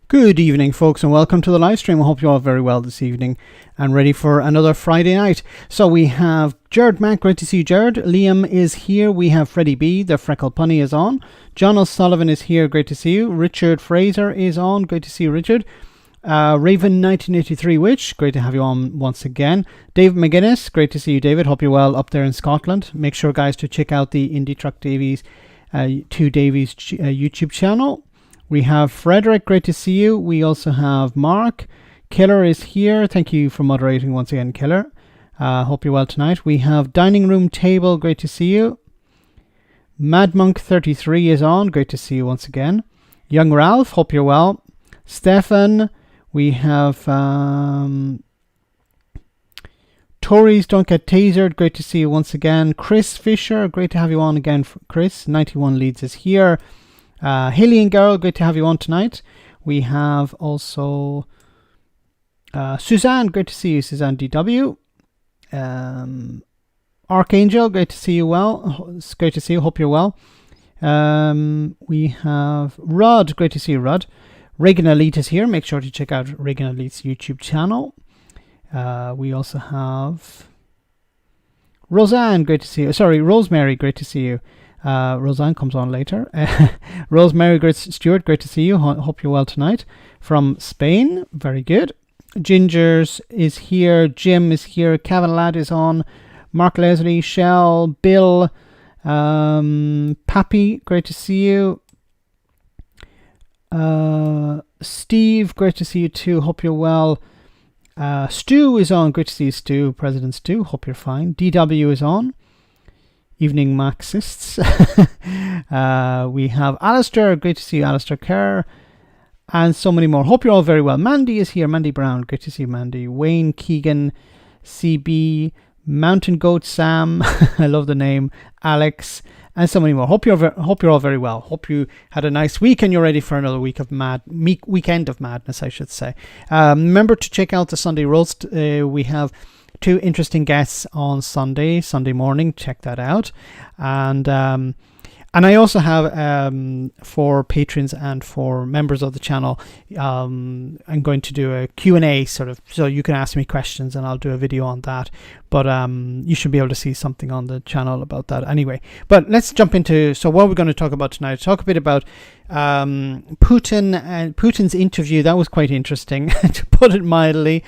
Good evening, folks, and welcome to the live stream. I hope you're all very well this evening and ready for another Friday night. So we have Jared Mack, great to see you, Jared. Liam is here. We have Freddie B, the Freckle Punny is on. John O'Sullivan is here, great to see you. Richard Fraser is on, great to see you, Richard. Raven 1983 Witch, great to have you on once again. David McGuinness, great to see you, David. Hope you're well up there in Scotland. Make sure, guys, to check out the Indie Truck Davies, 2 Davies YouTube channel. We have Frederick, great to see you. We also have Mark. Killer is here. Thank you for moderating once again, Killer. Hope you're well tonight. We have Dining Room Table, great to see you. Mad Monk 33 is on, great to see you once again. Young Ralph, hope you're well. Stefan, we have Tories Don't Get Tasered, great to see you once again. Chris Fisher, great to have you on again, Chris. 91 Leads is here. Hillian Girl, great to have you on tonight. We have also Suzanne, great to see you, Suzanne DW. Archangel, great to see you well. It's great to see you, hope you're well. We have Rod, great to see you, Rod. Reagan Elite is here. Make sure to check out Reagan Elite's YouTube channel. We also have Roseanne, great to see you. Sorry, Rosemary, great to see you. Roseanne comes on later. Rosemary Stewart, great to see you. Hope you're well tonight. From Spain, very good. Gingers is here. Jim is here. Kevin Ladd is on. Mark Leslie, Shell, Bill, Pappy, great to see you. Steve, great to see you too. Hope you're well. Stu is on. Great to see you, Stu. President Stu. Hope you're fine. DW is on. Evening Marxists. We have Alistair. Great to see you, Alistair Kerr. And so many more. Hope you're all very well. Mandy is here. Mandy Brown. Great to see you, Mandy. Wayne Keegan. CB. Mountain Goat Sam. I love the name. Alex. And so many more. Hope you're all very well. Hope you had a nice week and you're ready for another weekend of madness, I should say. Remember to check out the Sunday roast. We have 2 interesting guests on Sunday morning. Check that out. And I also have, for patrons and for members of the channel, I'm going to do a Q&A sort of, so you can ask me questions and I'll do a video on that. But you should be able to see something on the channel about that anyway. But let's jump into, so what we're going to talk about tonight. Talk a bit about Putin and Putin's interview. That was quite interesting, to put it mildly.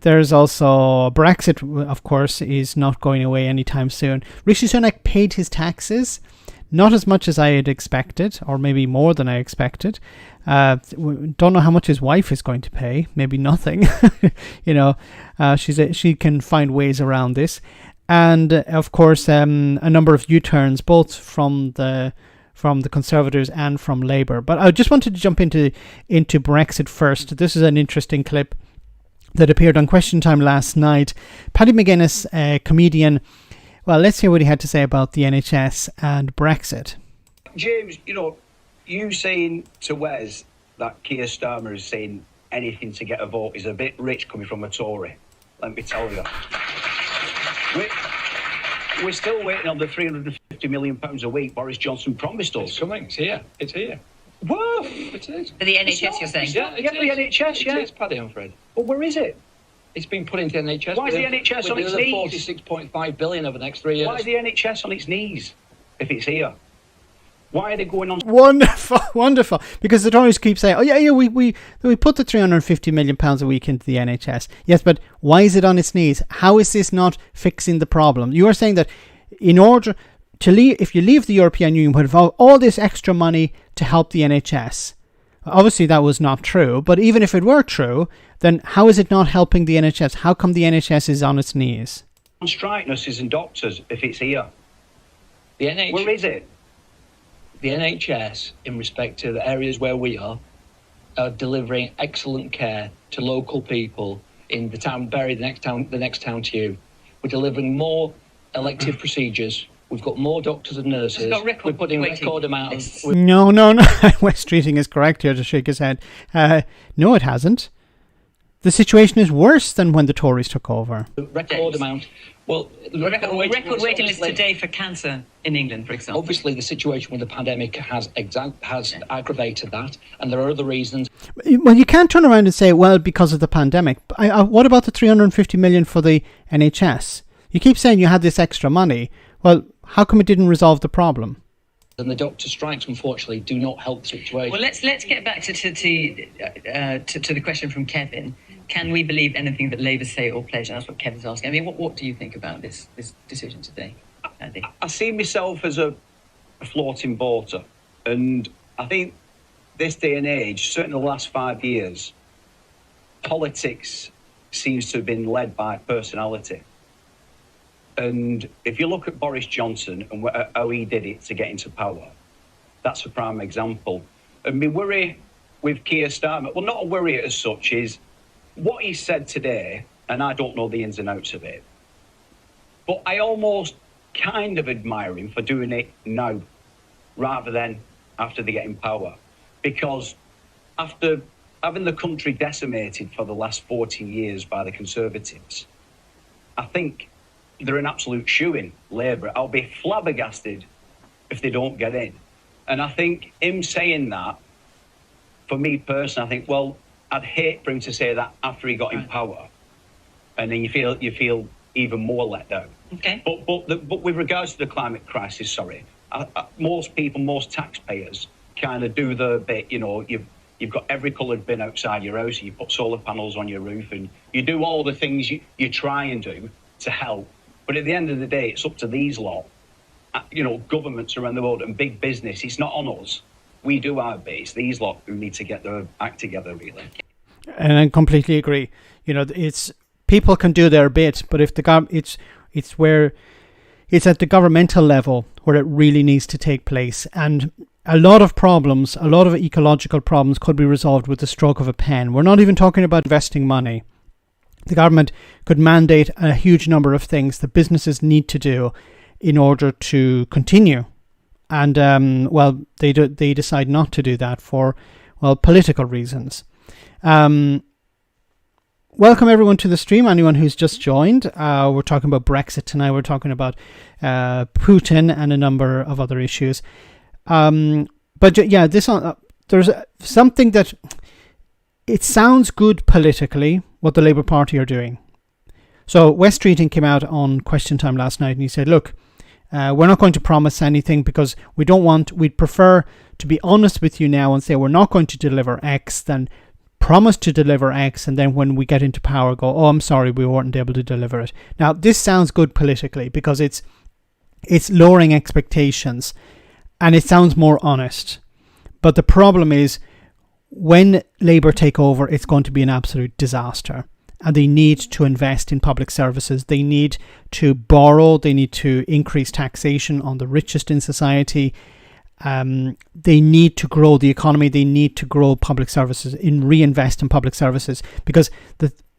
There's also Brexit, of course, is not going away anytime soon. Rishi Sunak paid his taxes, not as much as I had expected, or maybe more than I expected. Don't know how much his wife is going to pay. Maybe nothing. You know, she can find ways around this. And of course, a number of U-turns, both from the Conservatives and from Labour. But I just wanted to jump into Brexit first. This is an interesting clip that appeared on Question Time last night. Paddy McGuinness, a comedian. Well, let's hear what he had to say about the NHS and Brexit. James, you saying to Wes that Keir Starmer is saying anything to get a vote is a bit rich coming from a Tory. Let me tell you. We're still waiting on the £350 million a week Boris Johnson promised us. It's coming. It's here. It's here. Whoa! It is. For the NHS, you're saying? Yeah, for the NHS, yeah. It is, Paddy, I'm afraid. But where is it? It's been put into the NHS. Why is the NHS on its knees? 46.5 billion over the next 3 years. Why is the NHS on its knees if it's here? Why are they going on? Wonderful. Because the Tories keep saying, oh yeah, we put the £350 million a week into the NHS. Yes, but why is it on its knees? How is this not fixing the problem? You are saying that in order to leave, if you leave the European Union, would have all this extra money to help the NHS. Obviously, that was not true. But even if it were true, then how is it not helping the NHS? How come the NHS is on its knees? On strike, nurses and doctors, if it's here. Where is it? The NHS, in respect to the areas where we are delivering excellent care to local people in the town, Bury, the next town to you. We're delivering more elective procedures. We've got more doctors and nurses. We're putting record amounts. No. Wes Streeting is correct here to shake his head. No, it hasn't. the situation is worse than when the Tories took over. Record amount. Well, record waiting list today for cancer in England, for example. Obviously, the situation with the pandemic has aggravated that, and there are other reasons. Well, you can't turn around and say, well, because of the pandemic. What about the 350 million for the NHS? You keep saying you had this extra money. Well, how come it didn't resolve the problem? And the doctor strikes, unfortunately, do not help the situation. Well, let's get back to the question from Kevin. Can we believe anything that Labour say or pledge? And that's what Kevin's asking. I mean, what do you think about this decision today, Andy? I see myself as a floating boater, and I think this day and age, certainly the last 5 years, politics seems to have been led by personality. And if you look at Boris Johnson and how he did it to get into power, that's a prime example. And my worry with Keir Starmer, well, not a worry as such, is what he said today, and I don't know the ins and outs of it, but I almost kind of admire him for doing it now rather than after they get in power. Because after having the country decimated for the last 14 years by the Conservatives, I think they're an absolute shoo-in, Labour. I'll be flabbergasted if they don't get in. And I think him saying that, for me personally, I think, well, I'd hate for him to say that after he got in power, and then you feel even more let down. Okay. But with regards to the climate crisis, most people, most taxpayers, kind of do the bit. You know, you've got every coloured bin outside your house, and you put solar panels on your roof, and you do all the things you try and do to help. But at the end of the day, it's up to these lot, governments around the world and big business. It's not on us. We do our bit. It's these lot who need to get their act together, really. And I completely agree. You know, it's people can do their bit, but if it's where it's at the governmental level where it really needs to take place. And a lot of ecological problems could be resolved with the stroke of a pen. We're not even talking about investing money. The government could mandate a huge number of things that businesses need to do in order to continue. And, they decide not to do that for, political reasons. Welcome everyone to the stream, anyone who's just joined. We're talking about Brexit tonight. We're talking about Putin and a number of other issues. There's something that it sounds good politically, what the Labour Party are doing. So Wes Streeting came out on Question Time last night and he said, look, we're not going to promise anything because we'd prefer to be honest with you now and say we're not going to deliver X than promise to deliver X and then when we get into power go, oh, I'm sorry, we weren't able to deliver it. Now, this sounds good politically because it's lowering expectations and it sounds more honest. But the problem is when Labour take over, it's going to be an absolute disaster. And they need to invest in public services. They need to borrow. They need to increase taxation on the richest in society. They need to grow the economy. They need to grow public services, reinvest in public services. Because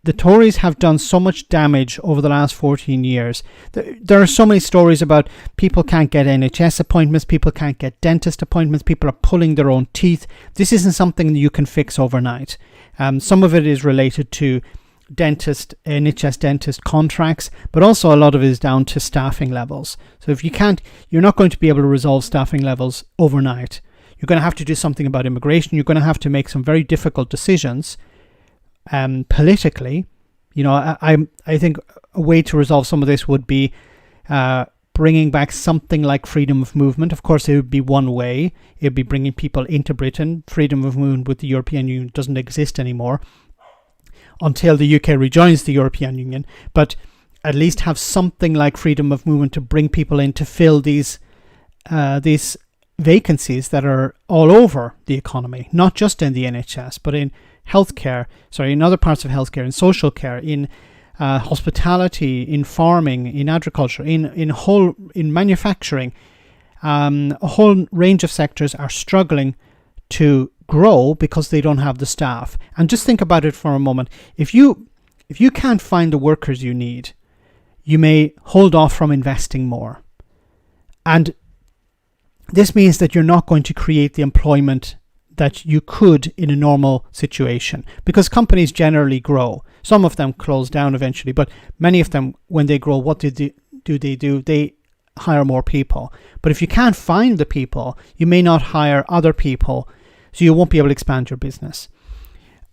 the Tories have done so much damage over the last 14 years. There are so many stories about people can't get NHS appointments. People can't get dentist appointments. People are pulling their own teeth. This isn't something that you can fix overnight. Some of it is related to NHS dentist contracts, but also a lot of it is down to staffing levels. So if you're not going to be able to resolve staffing levels overnight. You're going to have to do something about immigration. You're going to have to make some very difficult decisions politically. You know, I think a way to resolve some of this would be bringing back something like freedom of movement. Of course, it would be one way. It would be bringing people into Britain. Freedom of movement with the European Union doesn't exist anymore until the UK rejoins the European Union, but at least have something like freedom of movement to bring people in to fill these vacancies that are all over the economy, not just in the NHS, but in in other parts of healthcare, in social care, in hospitality, in farming, in agriculture, in manufacturing. A whole range of sectors are struggling to grow because they don't have the staff. And just think about it for a moment. If you can't find the workers you need, you may hold off from investing more. And this means that you're not going to create the employment that you could in a normal situation, because companies generally grow. Some of them close down eventually, but many of them, when they grow, what do they do? They hire more people. But if you can't find the people, you may not hire other people, so you won't be able to expand your business.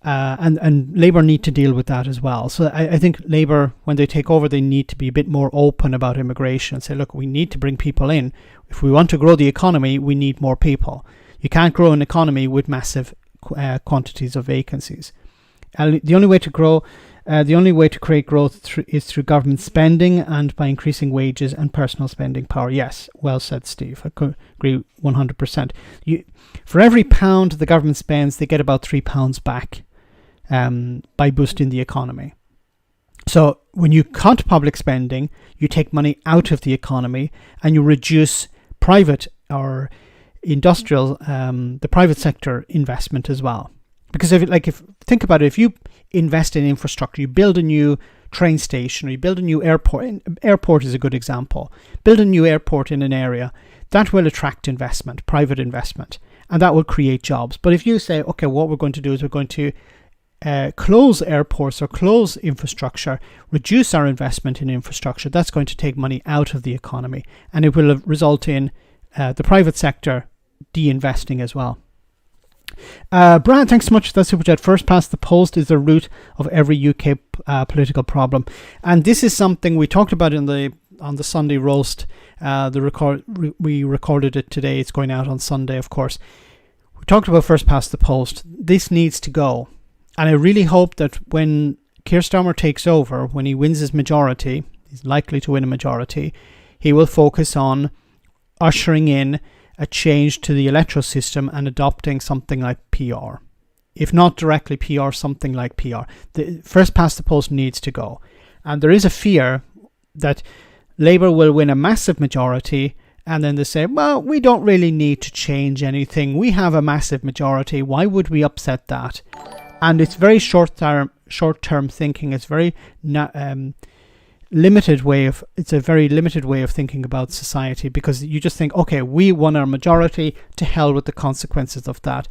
And Labour need to deal with that as well. So I think Labour, when they take over, they need to be a bit more open about immigration and say, look, we need to bring people in. If we want to grow the economy, we need more people. You can't grow an economy with massive quantities of vacancies. The only way to create growth is through government spending and by increasing wages and personal spending power. Yes, well said, Steve. I could agree 100%. For every pound the government spends, they get about £3 back by boosting the economy. So when you cut public spending, you take money out of the economy and you reduce private or industrial, the private sector investment as well. Because if think about it, if you invest in infrastructure, you build a new train station or you build a new airport. Airport is a good example. Build a new airport in an area, that will attract investment, private investment, and that will create jobs. But if you say, okay, what we're going to do is we're going to close airports or close infrastructure, reduce our investment in infrastructure, that's going to take money out of the economy, and it will result in the private sector de-investing as well. Brad, thanks so much for that super chat. First past the post is the root of every UK political problem, and this is something we talked about on the Sunday roast. We recorded it today. It's going out on Sunday, of course. We talked about first past the post. This needs to go, and I really hope that when Keir Starmer takes over, when he wins his majority, he's likely to win a majority, he will focus on ushering in a change to the electoral system and adopting something like PR. If not directly PR, something like PR. The first past the post needs to go. And there is a fear that Labour will win a massive majority and then they say, well, we don't really need to change anything. We have a massive majority. Why would we upset that? And it's very short-term thinking. It's very limited way of thinking about society, because you just think, okay, we won our majority, to hell with the consequences of that.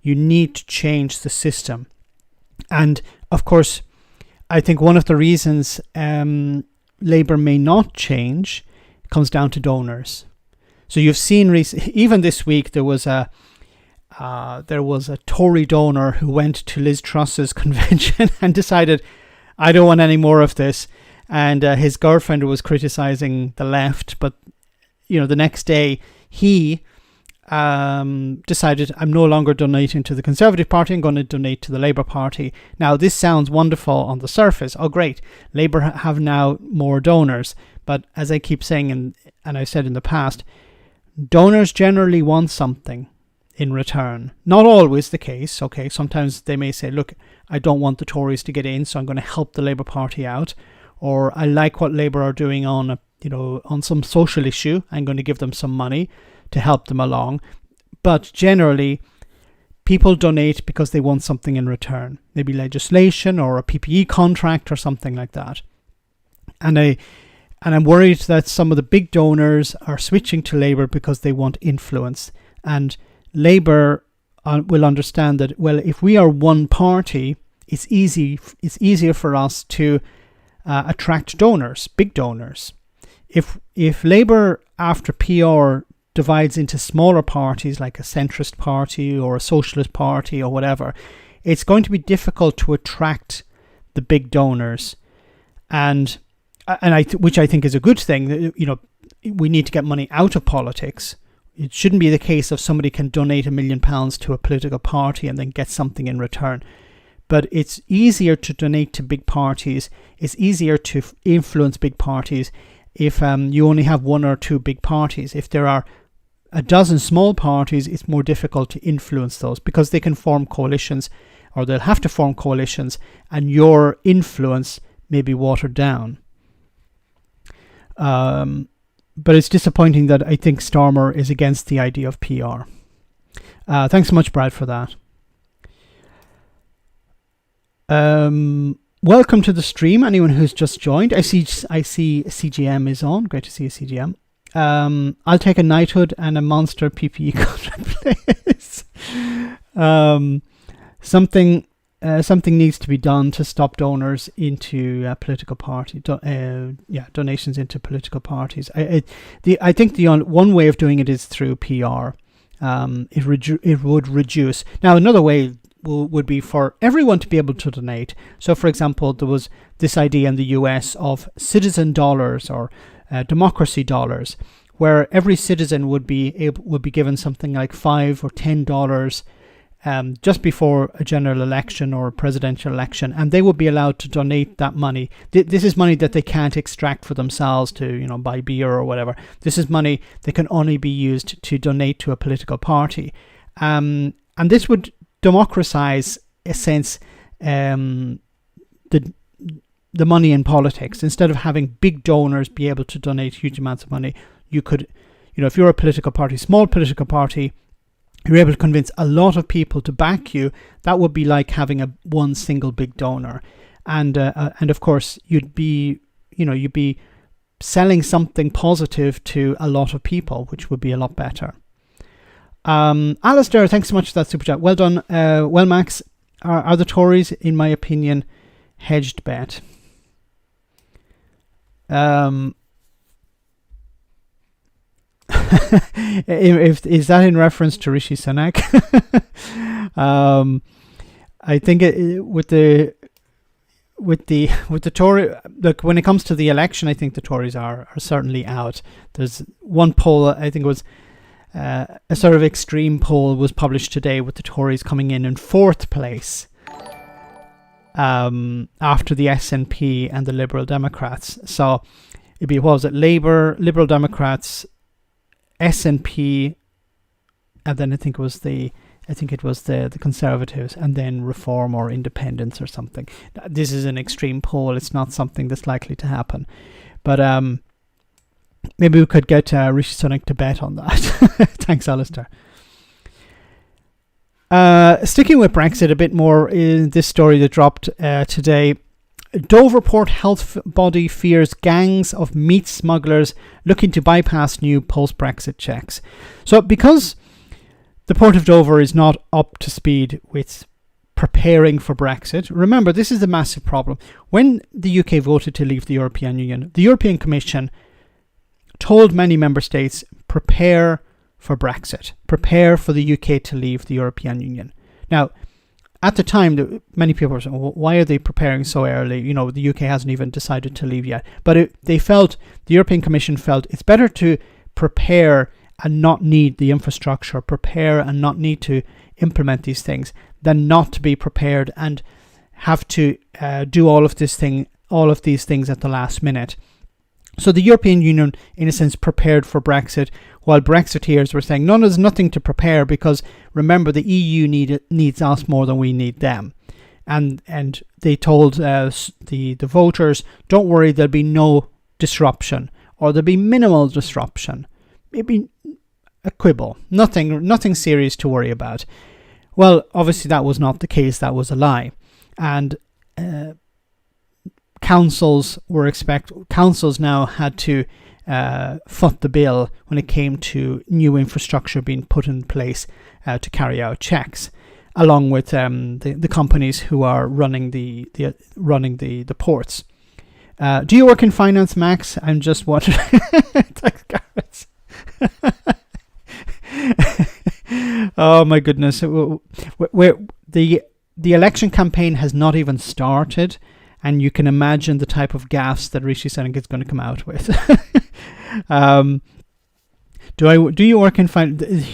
You need to change the system. And of course, I think one of the reasons Labour may not change comes down to donors. So you've seen even this week there was a Tory donor who went to Liz Truss's convention and decided, I don't want any more of this. And his girlfriend was criticising the left, but the next day he decided, I'm no longer donating to the Conservative Party, I'm going to donate to the Labour Party. Now this sounds wonderful on the surface. Oh great, Labour have now more donors. But as I keep saying, and I've said in the past, donors generally want something in return. Not always the case. Okay, sometimes they may say, look, I don't want the Tories to get in, so I'm going to help the Labour Party out. Or I like what Labour are doing on some social issue. I'm going to give them some money to help them along. But generally, people donate because they want something in return. Maybe legislation or a PPE contract or something like that. And I'm worried that some of the big donors are switching to Labour because they want influence. And Labour will understand that, well, if we are one party, it's easier for us to attract donors, big donors. If Labour after PR divides into smaller parties like a centrist party or a socialist party or whatever, it's going to be difficult to attract the big donors, which I think is a good thing. We need to get money out of politics. It shouldn't be the case of somebody can donate £1 million to a political party and then get something in return. But it's easier to donate to big parties. It's easier to influence big parties if you only have one or two big parties. If there are a dozen small parties, it's more difficult to influence those because they can form coalitions, or they'll have to form coalitions, and your influence may be watered down. But it's disappointing that I think Starmer is against the idea of PR. Thanks so much, Brad, for that. Welcome to the stream, anyone who's just joined. I see CGM is on. Great to see you, CGM. I'll take a knighthood and a monster PPE contract, please. Something needs to be done to stop donors into political party. Donations into political parties. I think the one way of doing it is through PR. It would reduce. Now, another way would be for everyone to be able to donate. So, for example, there was this idea in the US of citizen dollars or democracy dollars, where every citizen would be given something like $5 or $10 just before a general election or a presidential election, and they would be allowed to donate that money. This is money that they can't extract for themselves to, buy beer or whatever. This is money that can only be used to donate to a political party, and this would democratize, a sense, the money in politics. Instead of having big donors be able to donate huge amounts of money, you could, if you're a political party, small political party, you're able to convince a lot of people to back you. That would be like having one single big donor, and of course you'd be selling something positive to a lot of people, which would be a lot better. Alistair, thanks so much for that super chat. Well done. Well, Max, are the Tories, in my opinion, hedged bet? Is that in reference to Rishi Sunak? I think with the Tory, look, when it comes to the election, I think the Tories are certainly out. There's one poll, I think it was a sort of extreme poll, was published today with the Tories coming in fourth place after the SNP and the Liberal Democrats. So it'd be, what was it, Labour, Liberal Democrats, SNP, and then I think it was the Conservatives, and then Reform or Independence or something. This is an extreme poll. It's not something that's likely to happen, but maybe we could get Rishi Sunak to bet on that. Thanks, Alistair. Sticking with Brexit a bit more, in this story that dropped today, Doverport health body fears gangs of meat smugglers looking to bypass new post-Brexit checks. So because the Port of Dover is not up to speed with preparing for Brexit, remember, this is a massive problem. When the UK voted to leave the European Union, the European Commission told many member states, prepare for Brexit, prepare for the UK to leave the European Union. Now, at the time, many people were saying, well, why are they preparing so early? The UK hasn't even decided to leave yet. But the European Commission felt it's better to prepare and not need the infrastructure, prepare and not need to implement these things, than not to be prepared and have to do all of these things at the last minute. So the European Union, in a sense, prepared for Brexit, while Brexiteers were saying, no, there's nothing to prepare, because remember, the EU needs us more than we need them. And they told the voters, don't worry, there'll be no disruption, or there'll be minimal disruption, maybe a quibble, nothing serious to worry about. Well, obviously that was not the case. That was a lie. And councils now had to foot the bill when it came to new infrastructure being put in place to carry out checks, along with the companies who are running the ports. Do you work in finance, Max? I'm just wondering. Oh my goodness! The election campaign has not even started, and you can imagine the type of gaffes that Rishi Sunak is going to come out with. Do you work in finance?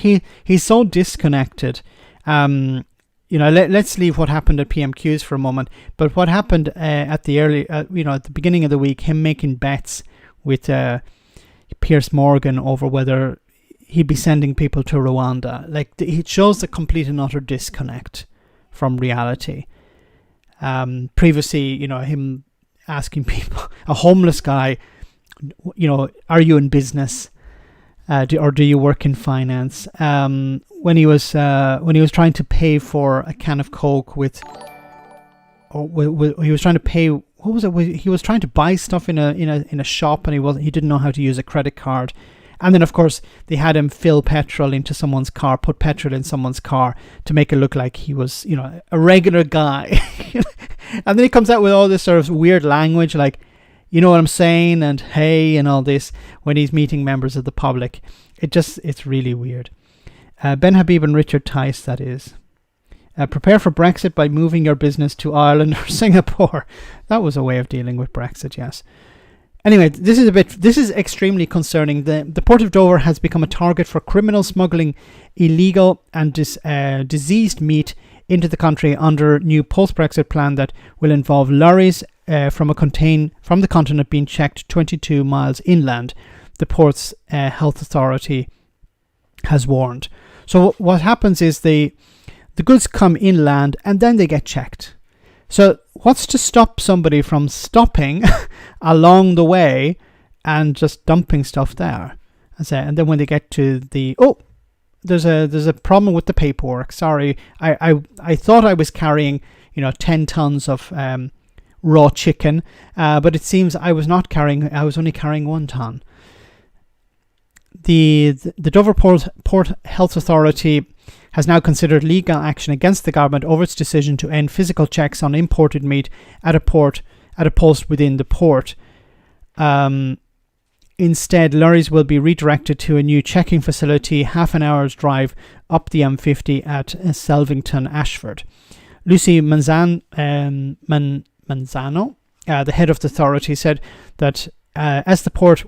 He's so disconnected. Let's leave what happened at PMQs for a moment. But what happened at the beginning of the week, him making bets with Piers Morgan over whether he'd be sending people to Rwanda. It shows the complete and utter disconnect from reality. Previously, him asking people, a homeless guy, are you in business, or do you work in finance? When he was trying to pay for a can of Coke he was trying to pay. What was it? He was trying to buy stuff in a shop, and he didn't know how to use a credit card, And then, of course, they had him fill petrol into someone's car, put petrol in someone's car to make it look like he was, a regular guy. And then he comes out with all this sort of weird language like, you know what I'm saying, and hey, and all this when he's meeting members of the public. It's really weird. Ben Habib and Richard Tice, that is. Prepare for Brexit by moving your business to Ireland or Singapore. That was a way of dealing with Brexit, yes. Anyway, this is extremely concerning. The Port of Dover has become a target for criminal smuggling illegal and diseased meat into the country under a new post-Brexit plan that will involve lorries from the continent being checked 22 miles inland, the port's health authority has warned. So what happens is the goods come inland and then they get checked. So what's to stop somebody from stopping along the way and just dumping stuff there? And then when they get to there's a problem with the paperwork. Sorry, I thought I was carrying 10 tons of raw chicken, but it seems I was only carrying 1 ton. The Dover Port Health Authority has now considered legal action against the government over its decision to end physical checks on imported meat at a post within the port. Instead, lorries will be redirected to a new checking facility half an hour's drive up the M50 at Selvington, Ashford. Lucy Manzano, the head of the authority, said that as a port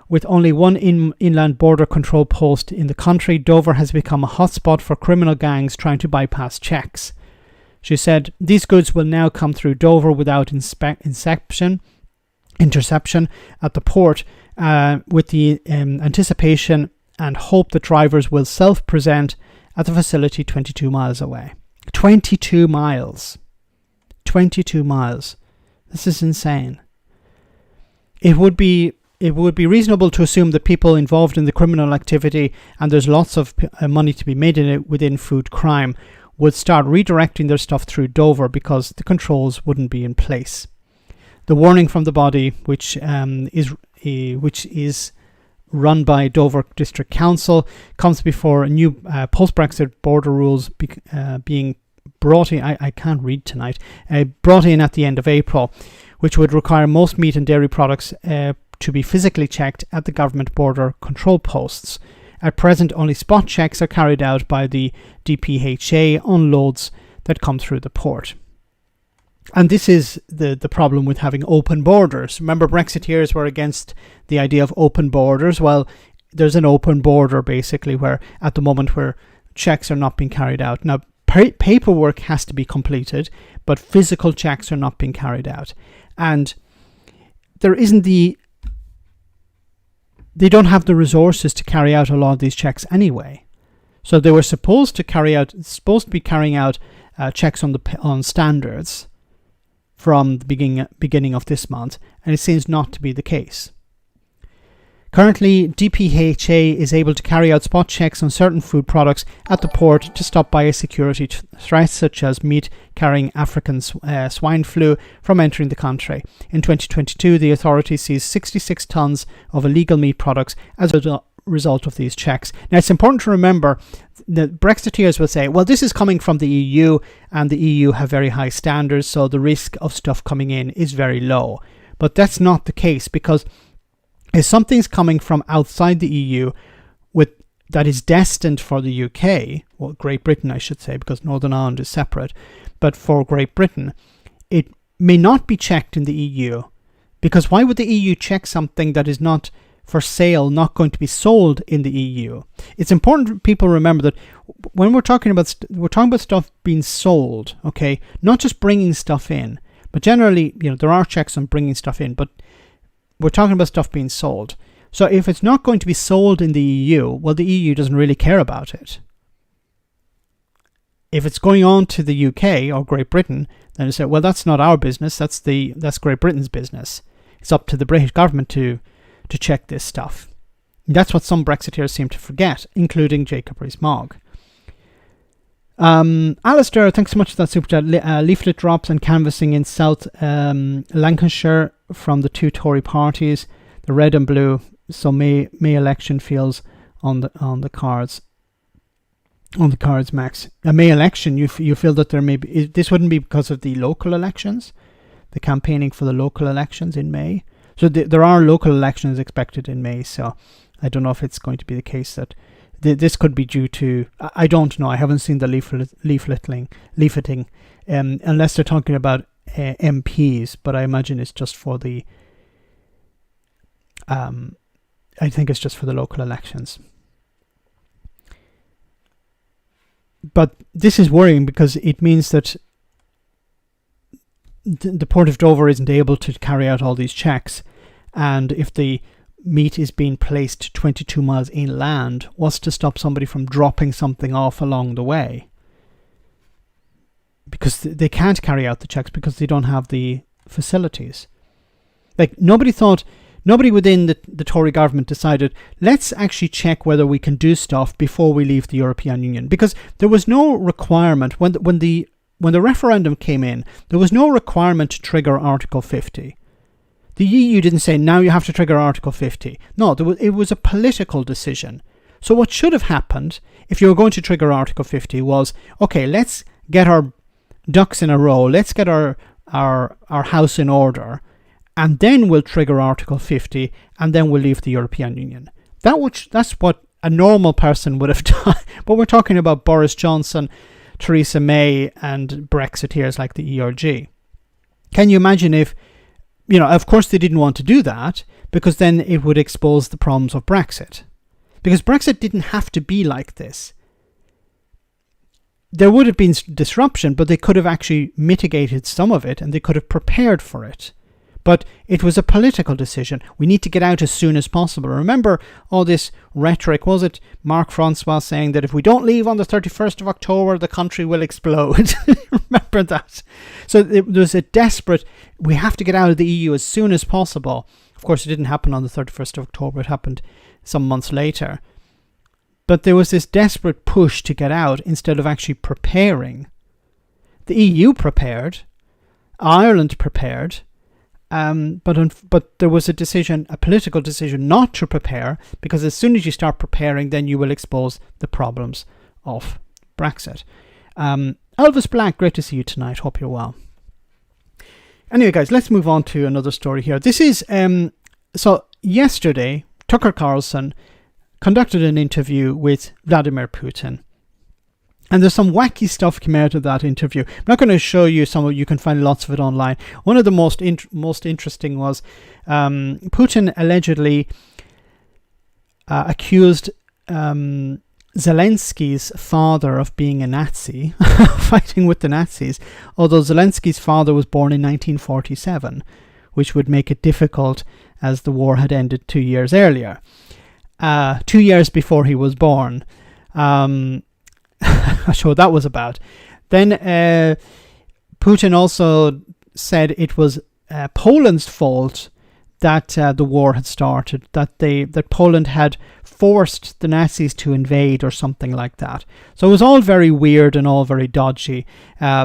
with only one inland border control post in the country, Dover has become a hotspot for criminal gangs trying to bypass checks. She said, these goods will now come through Dover without interception at the port, with the anticipation and hope that drivers will self-present at the facility 22 miles away. 22 miles. 22 miles. This is insane. It would be reasonable to assume that people involved in the criminal activity, and there's lots of money to be made in it within food crime, would start redirecting their stuff through Dover because the controls wouldn't be in place. The warning from the body, which is run by Dover District Council, comes before a new post-Brexit border rules being brought in. I can't read tonight. Brought in at the end of April, which would require most meat and dairy products to be physically checked at the government border control posts. At present, only spot checks are carried out by the DPHA on loads that come through the port. And this is the problem with having open borders. Remember, Brexiteers were against the idea of open borders. Well, there's an open border basically where at the moment where checks are not being carried out. Now, paperwork has to be completed, but physical checks are not being carried out. And they don't have the resources to carry out a lot of these checks anyway. So they were supposed to be carrying out checks on standards from the beginning of this month, and it seems not to be the case. Currently, DPHA is able to carry out spot checks on certain food products at the port to stop biosecurity threats such as meat carrying African swine flu from entering the country. In 2022, the authority seized 66 tons of illegal meat products as a result of these checks. Now, it's important to remember that Brexiteers will say, well, this is coming from the EU, and the EU have very high standards, so the risk of stuff coming in is very low. But that's not the case, because if something's coming from outside the EU that is destined for the UK, well, Great Britain, I should say, because Northern Ireland is separate, but for Great Britain, it may not be checked in the EU, because why would the EU check something that is not for sale, not going to be sold in the EU? It's important for people to remember that when we're talking about stuff being sold, okay, not just bringing stuff in, but generally, there are checks on bringing stuff in, but we're talking about stuff being sold. So if it's not going to be sold in the EU, well, the EU doesn't really care about it. If it's going on to the UK or Great Britain, then they say, well, that's not our business. That's Great Britain's business. It's up to the British government to check this stuff. And that's what some Brexiteers seem to forget, including Jacob Rees-Mogg. Alistair, thanks so much for that super chat. Leaflet drops and canvassing in South Lancashire from the two Tory parties, the red and blue. So May election feels on the cards. On the cards, Max. A May election, you feel that there may be... This wouldn't be because of the local elections, the campaigning for the local elections in May. So there are local elections expected in May, so I don't know if it's going to be the case that this could be due to... I don't know. I haven't seen the leafleting, unless they're talking about MPs, but I imagine it's just for the... I think it's just for the local elections. But this is worrying because it means that the Port of Dover isn't able to carry out all these checks. And if the meat is being placed 22 miles inland, what's to stop somebody from dropping something off along the way? Because they can't carry out the checks because they don't have the facilities. Like, nobody within the Tory government decided, let's actually check whether we can do stuff before we leave the European Union. Because there was no requirement, when the referendum came in, there was no requirement to trigger Article 50. The EU didn't say, now you have to trigger Article 50. No, it was a political decision. So what should have happened, if you were going to trigger Article 50, was, okay, let's get our ducks in a row, let's get our house in order, and then we'll trigger Article 50, and then we'll leave the European Union. That's what a normal person would have done. But we're talking about Boris Johnson, Theresa May, and Brexiteers like the ERG. Can you imagine if, of course they didn't want to do that, because then it would expose the problems of Brexit. Because Brexit didn't have to be like this. There would have been disruption, but they could have actually mitigated some of it, and they could have prepared for it. But it was a political decision. We need to get out as soon as possible. Remember all this rhetoric? Was it Mark Francois saying that if we don't leave on the 31st of October, the country will explode? Remember that? So there was a desperate, we have to get out of the EU as soon as possible. Of course, it didn't happen on the 31st of October. It happened some months later. But there was this desperate push to get out instead of actually preparing. The EU prepared. Ireland prepared. But there was a political decision not to prepare, because as soon as you start preparing, then you will expose the problems of Brexit. Elvis Black, great to see you tonight. Hope you're well. Anyway, guys, let's move on to another story here. This is, so yesterday, Tucker Carlson conducted an interview with Vladimir Putin. And there's some wacky stuff came out of that interview. I'm not going to show you some of it. You can find lots of it online. One of the most interesting was Putin allegedly accused Zelensky's father of being a Nazi, fighting with the Nazis, although Zelensky's father was born in 1947, which would make it difficult as the war had ended 2 years earlier. 2 years before he was born. Not sure what that was about. Then Putin also said it was Poland's fault that the war had started, that Poland had forced the Nazis to invade or something like that. So it was all very weird and all very dodgy.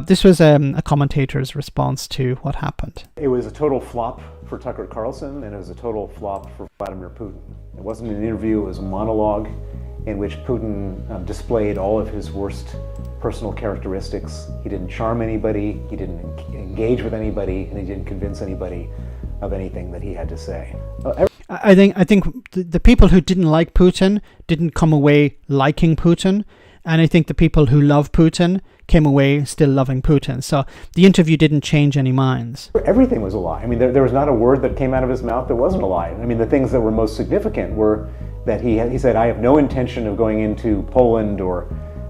This was a commentator's response to what happened. It was a total flop for Tucker Carlson, and it was a total flop for Vladimir Putin. It wasn't an interview, it was a monologue in which Putin displayed all of his worst personal characteristics. He didn't charm anybody, he didn't engage with anybody, and he didn't convince anybody of anything that he had to say. I think the people who didn't like Putin didn't come away liking Putin, and I think the people who love Putin came away still loving Putin. So the interview didn't change any minds. Everything was a lie. I mean, there was not a word that came out of his mouth that wasn't a lie. I mean, the things that were most significant were that he said, I have no intention of going into Poland or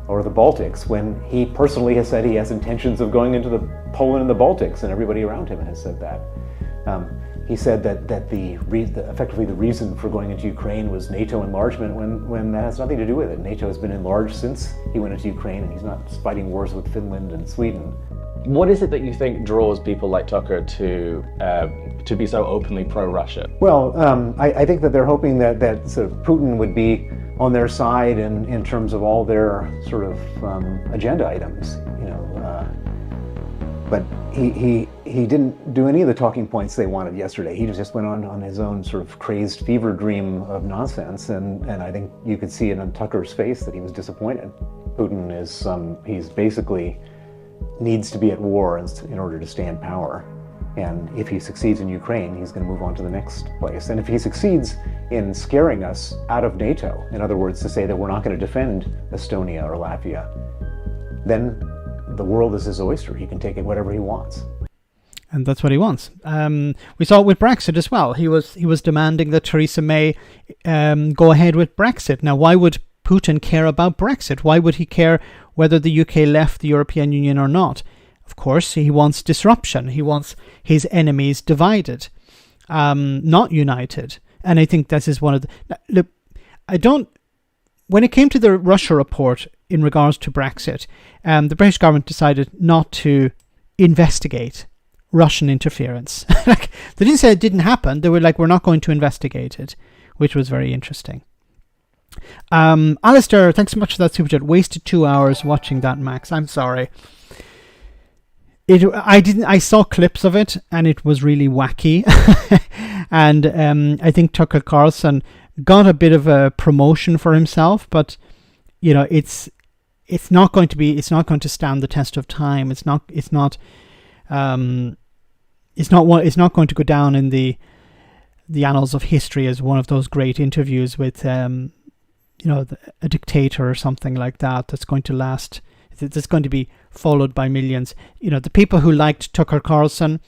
the Baltics, when he personally has said he has intentions of going into the Poland and the Baltics, and everybody around him has said that. He said that effectively the reason for going into Ukraine was NATO enlargement, when that has nothing to do with it. NATO has been enlarged since he went into Ukraine, and he's not fighting wars with Finland and Sweden. What is it that you think draws people like Tucker to be so openly pro-Russia? Well, I think that they're hoping that sort of Putin would be on their side in terms of all their sort of agenda items, but he didn't do any of the talking points they wanted yesterday. He just went on his own sort of crazed fever dream of nonsense, and I think you could see it on Tucker's face that he was disappointed. Putin is he's basically needs to be at war in order to stay in power. And if he succeeds in Ukraine, he's going to move on to the next place. And if he succeeds in scaring us out of NATO, in other words, to say that we're not going to defend Estonia or Latvia, then the world is his oyster. He can take it whatever he wants. And that's what he wants. We saw it with Brexit as well. He was demanding that Theresa May go ahead with Brexit. Now, why would Putin care about Brexit? Why would he care whether the UK left the European Union or not? Of course, he wants disruption. He wants his enemies divided, not united. And I think this is one of the... Look, when it came to the Russia report in regards to Brexit, the British government decided not to investigate Russian interference. They didn't say it didn't happen. They were like, we're not going to investigate it, which was very interesting. Alistair, thanks so much for that super chat. Wasted 2 hours watching that, Max. I'm sorry. I saw clips of it and it was really wacky. And I think Tucker Carlson got a bit of a promotion for himself, but it's not going to stand the test of time. It's not going to go down in the annals of history as one of those great interviews with a dictator or something like that. That's going to last. That's going to be followed by millions. The people who liked Tucker Carlson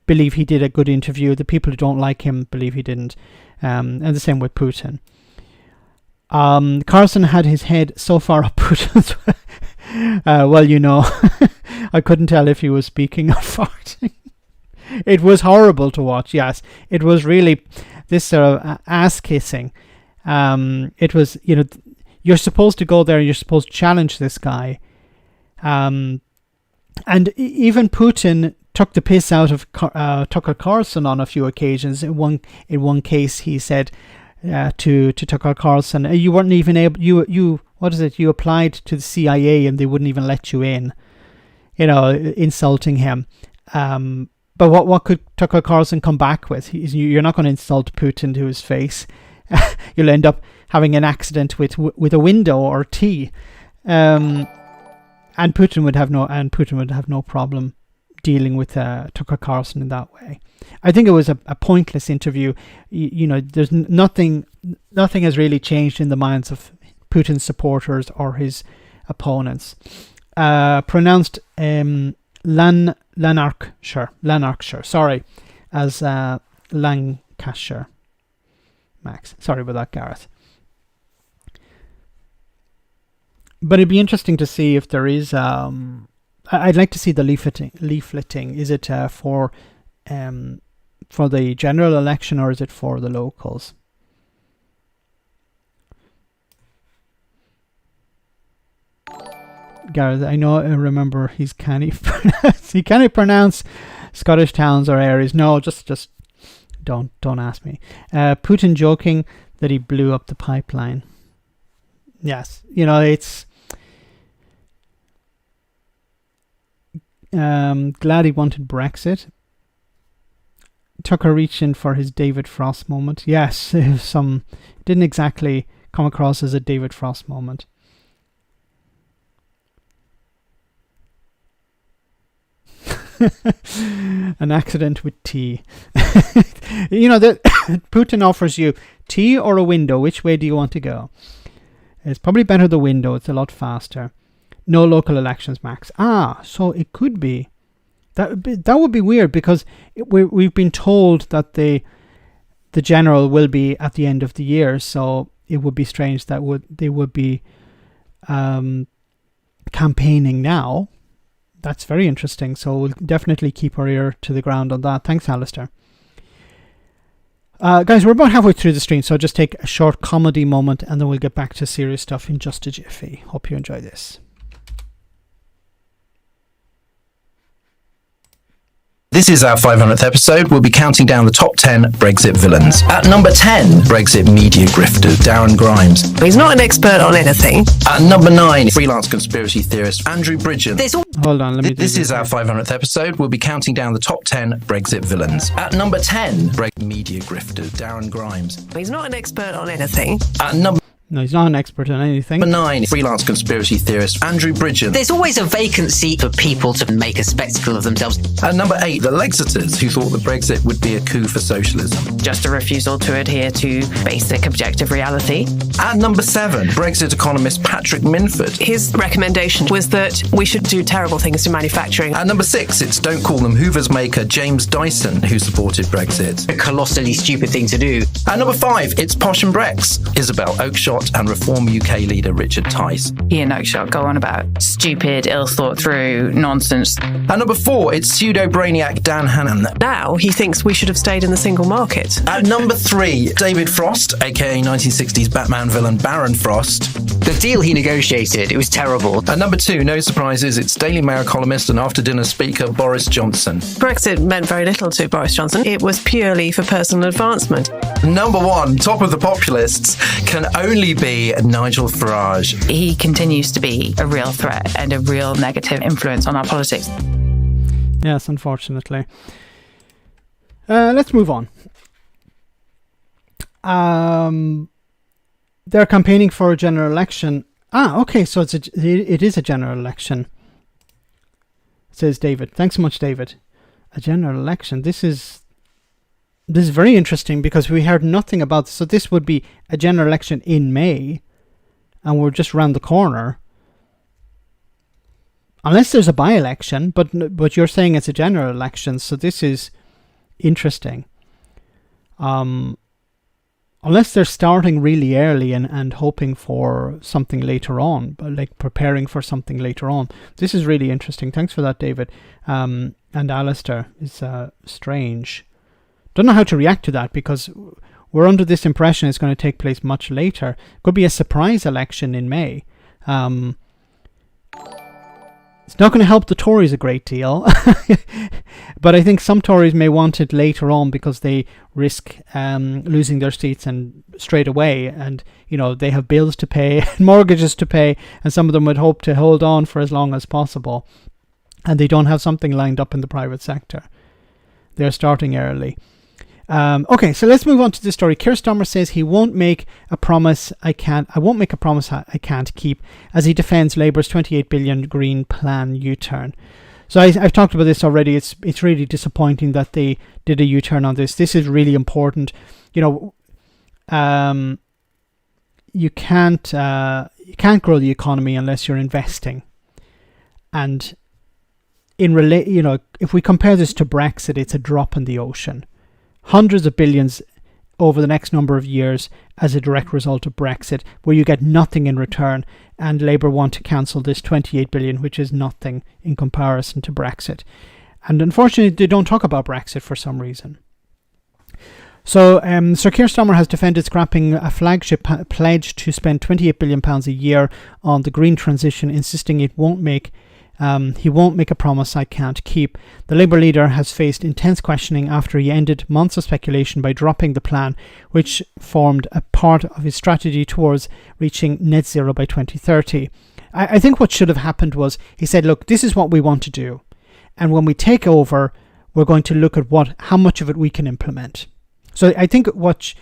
believe he did a good interview. The people who don't like him believe he didn't. And the same with Putin. Carlson had his head so far up Putin's. I couldn't tell if he was speaking or farting. It was horrible to watch. Yes, it was really this sort of ass kissing. It was, you're supposed to go there. You're supposed to challenge this guy. And even Putin took the piss out of Tucker Carlson on a few occasions. In one case, he said to Tucker Carlson, "You weren't even able. You applied to the CIA and they wouldn't even let you in." Insulting him. But what could Tucker Carlson come back with? You're not going to insult Putin to his face. You'll end up having an accident with a window or tea. And Putin would have no problem dealing with Tucker Carlson in that way. I think it was a pointless interview. There's nothing has really changed in the minds of Putin's supporters or his opponents. Pronounced Lanarkshire, sorry, as Lancashire. Max, sorry about that, Gareth. But it'd be interesting to see if there is. I'd like to see the leafleting. Is it for the general election or is it for the locals? Gareth, I remember he can't pronounce Scottish towns or areas. No, just don't ask me. Putin joking that he blew up the pipeline. Yes, it's. Glad he wanted Brexit. Tucker reached in for his David Frost moment. Yes, didn't exactly come across as a David Frost moment. An accident with tea. That Putin offers you tea or a window. Which way do you want to go? It's probably better the window. It's a lot faster. No local elections, Max. So it could be. That would be weird because we've been told that the general will be at the end of the year. So it would be strange that they would be campaigning now. That's very interesting. So we'll definitely keep our ear to the ground on that. Thanks, Alistair. Guys, we're about halfway through the stream, so I'll just take a short comedy moment and then we'll get back to serious stuff in just a jiffy. Hope you enjoy this. This is our 500th episode. We'll be counting down the top 10 Brexit villains. At number 10, Brexit media grifter Darren Grimes. He's not an expert on anything. At number 9, freelance conspiracy theorist Andrew Bridgen. Hold on, let me do This is our 500th episode. We'll be counting down the top 10 Brexit villains. At number 10, Brexit media grifter Darren Grimes. He's not an expert on anything. At number No, he's not an expert on anything. Number 9, freelance conspiracy theorist Andrew Bridgen. There's always a vacancy for people to make a spectacle of themselves. At number 8, the Lexiters, who thought that Brexit would be a coup for socialism. Just a refusal to adhere to basic objective reality. At number 7, Brexit economist Patrick Minford. His recommendation was that we should do terrible things to manufacturing. At number 6, it's Don't Call Them Hoover's maker James Dyson, who supported Brexit. A colossally stupid thing to do. At number 5, it's Posh and Brex, Isabel Oakeshott and Reform UK leader Richard Tice. Ian Oakeshott go on about stupid, ill-thought-through nonsense. At number 4, it's pseudo-brainiac Dan Hannan. Now he thinks we should have stayed in the single market. At number 3, David Frost, aka 1960s Batman villain Baron Frost. The deal he negotiated, it was terrible. At number 2, no surprises, it's Daily Mail columnist and after-dinner speaker Boris Johnson. Brexit meant very little to Boris Johnson. It was purely for personal advancement. Number 1, top of the populists, can only be Nigel Farage. He continues to be a real threat and a real negative influence on our politics. Yes, unfortunately. Let's move on. They're campaigning for a general election. Okay, so it is a general election, says David. Thanks so much, David. A general election. This is very interesting because we heard nothing about this. So this would be a general election in May, and we're just around the corner. Unless there's a by-election, but you're saying it's a general election, so this is interesting. Unless they're starting really early and hoping for something later on, but like preparing for something later on. This is really interesting. Thanks for that, David. And Alistair is strange. Don't know how to react to that because we're under this impression it's going to take place much later. Could be a surprise election in May. It's not going to help the Tories a great deal, but I think some Tories may want it later on because they risk losing their seats and straight away, and they have bills to pay, mortgages to pay, and some of them would hope to hold on for as long as possible, and they don't have something lined up in the private sector. They're starting early. Okay, so let's move on to this story. Keir Starmer says he won't make a promise I won't make a promise I can't keep, as he defends Labour's 28 billion Green Plan U-turn. So I've talked about this already. It's really disappointing that they did a U-turn on this. This is really important. You can't grow the economy unless you're investing. And if we compare this to Brexit, it's a drop in the ocean. Hundreds of billions over the next number of years as a direct result of Brexit, where you get nothing in return, and Labour want to cancel this 28 billion, which is nothing in comparison to Brexit. And unfortunately, they don't talk about Brexit for some reason. So Sir Keir Starmer has defended scrapping a flagship pledge to spend £28 billion a year on the green transition, insisting he won't make a promise I can't keep. The Labour leader has faced intense questioning after he ended months of speculation by dropping the plan, which formed a part of his strategy towards reaching net zero by 2030. I think what should have happened was he said, look, this is what we want to do, and when we take over, we're going to look at how much of it we can implement. So I think what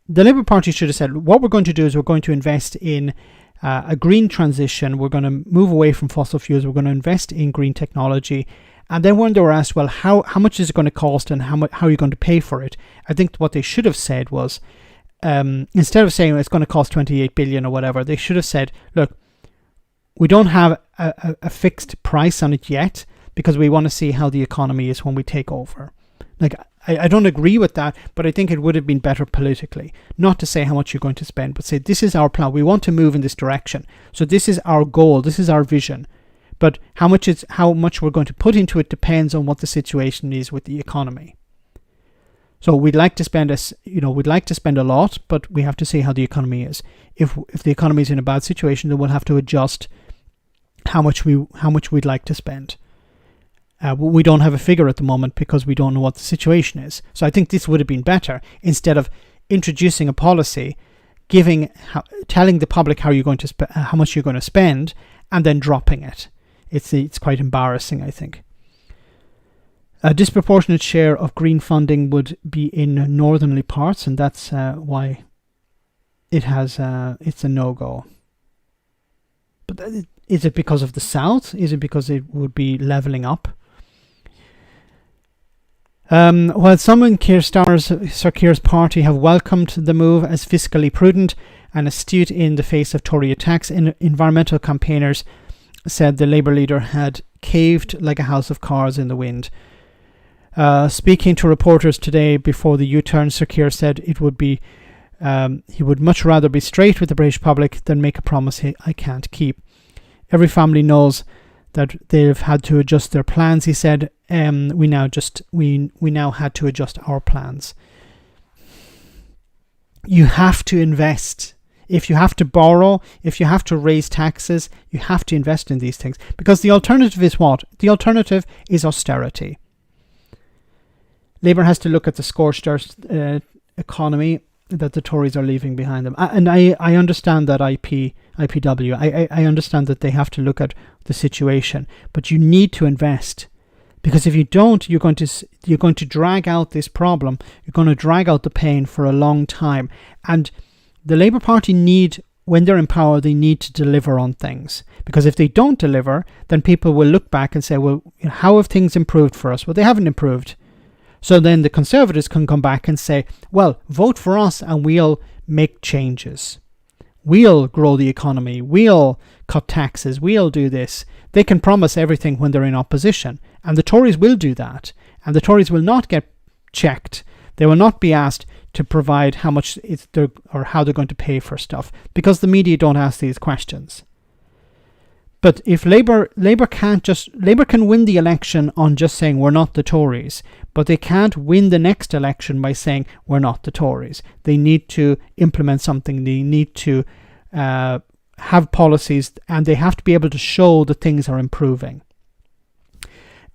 the Labour Party should have said, what we're going to do is we're going to invest in a green transition. We're going to move away from fossil fuels. We're going to invest in green technology. And then when they were asked, well, how much is it going to cost and how are you going to pay for it? I think what they should have said was, instead of saying it's going to cost 28 billion or whatever, they should have said, look, we don't have a fixed price on it yet because we want to see how the economy is when we take over. Like, I don't agree with that, but I think it would have been better politically not to say how much you're going to spend, but say this is our plan. We want to move in this direction. So this is our goal. This is our vision. But how much we're going to put into it depends on what the situation is with the economy. So we'd like to spend a lot, but we have to see how the economy is. If the economy is in a bad situation, then we'll have to adjust how much we'd like to spend. We don't have a figure at the moment because we don't know what the situation is. So I think this would have been better instead of introducing a policy, telling the public how much you're going to spend, and then dropping it. It's quite embarrassing, I think. A disproportionate share of green funding would be in northerly parts, and that's why it's a no-go. But is it because of the south? Is it because it would be levelling up? While some in Sir Keir's party have welcomed the move as fiscally prudent and astute in the face of Tory attacks, environmental campaigners said the Labour leader had caved like a house of cards in the wind. Speaking to reporters today before the U-turn, Sir Keir said he would much rather be straight with the British public than make a promise I can't keep. Every family knows that they've had to adjust their plans, he said. We now had to adjust our plans. You have to invest. If you have to borrow, if you have to raise taxes, you have to invest in these things. Because the alternative is what? The alternative is austerity. Labour has to look at the scorched earth economy that the Tories are leaving behind them. And I understand that IPW. I understand that they have to look at the situation. But you need to invest. Because if you don't, you're going to drag out this problem. You're going to drag out the pain for a long time. And the Labour Party when they're in power, they need to deliver on things. Because if they don't deliver, then people will look back and say, well, how have things improved for us? Well, they haven't improved. So then the Conservatives can come back and say, well, vote for us and we'll make changes. We'll grow the economy. We'll cut taxes. We'll do this. They can promise everything when they're in opposition. And the Tories will do that. And the Tories will not get checked. They will not be asked to provide how much or how they're going to pay for stuff, because the media don't ask these questions. But if Labour can win the election on just saying we're not the Tories, but they can't win the next election by saying we're not the Tories. They need to implement something. They need to have policies, and they have to be able to show that things are improving.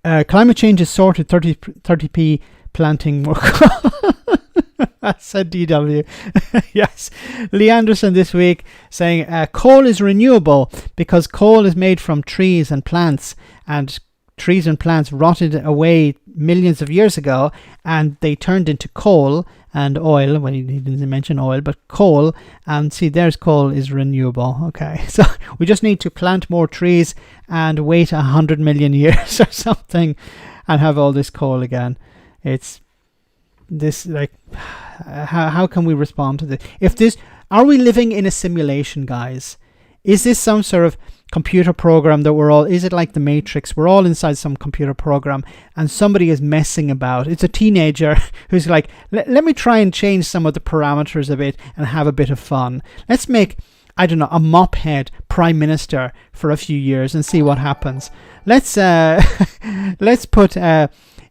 Climate change is sorted. 30p planting more. Said DW. Yes. Lee Anderson this week saying coal is renewable because coal is made from trees and plants, and trees and plants rotted away millions of years ago and they turned into coal and oil. Well, he didn't mention oil, but coal. And see, there's coal is renewable. Okay, so we just need to plant more trees and wait 100 million years or something and have all this coal again. It's this, like, how can we respond to this? Are we living in a simulation, guys? Is this some sort of computer program that is it like the Matrix? We're all inside some computer program and somebody is messing about. It's a teenager who's like, let me try and change some of the parameters a bit and have a bit of fun. Let's make, I don't know, a mophead prime minister for a few years and see what happens. Let's put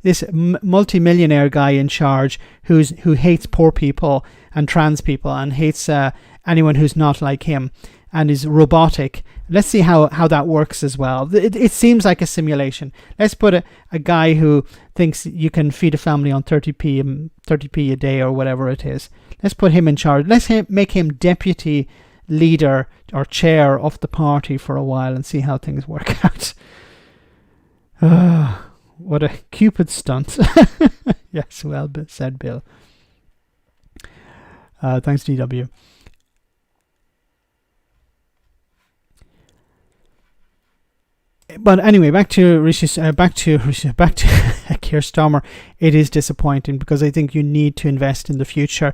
this multi-millionaire guy in charge who hates poor people and trans people and hates anyone who's not like him and is robotic. Let's see how that works as well. It seems like a simulation. Let's put a guy who thinks you can feed a family on 30p a day or whatever it is. Let's put him in charge. Let's make him deputy leader or chair of the party for a while and see how things work out. What a Cupid stunt. Yes, well said, Bill. Thanks, DW. But anyway, back to Keir Starmer. It is disappointing because I think you need to invest in the future.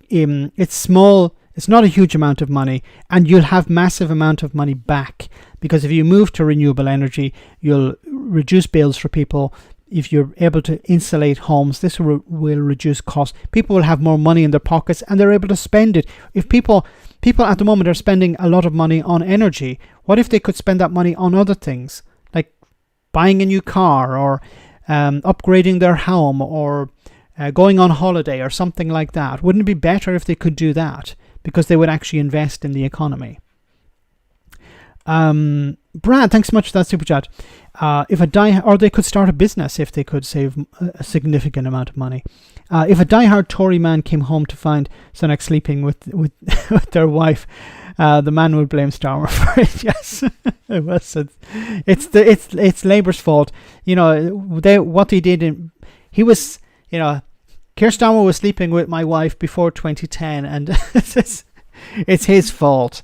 It's small. It's not a huge amount of money, and you'll have massive amount of money back because if you move to renewable energy, you'll reduce bills for people. If you're able to insulate homes, this will reduce costs. People will have more money in their pockets and they're able to spend it. If people at the moment are spending a lot of money on energy, what if they could spend that money on other things, like buying a new car or upgrading their home or going on holiday or something like that? Wouldn't it be better if they could do that? Because they would actually invest in the economy. Brad, thanks so much for that super chat. Or they could start a business if they could save a significant amount of money. If a diehard Tory man came home to find Sunak sleeping with their wife, the man would blame Starmer for it. Yes, it was. It's Labour's fault. You know, what they did. He was, you know, Keir Starmer was sleeping with my wife before 2010, and it's his fault.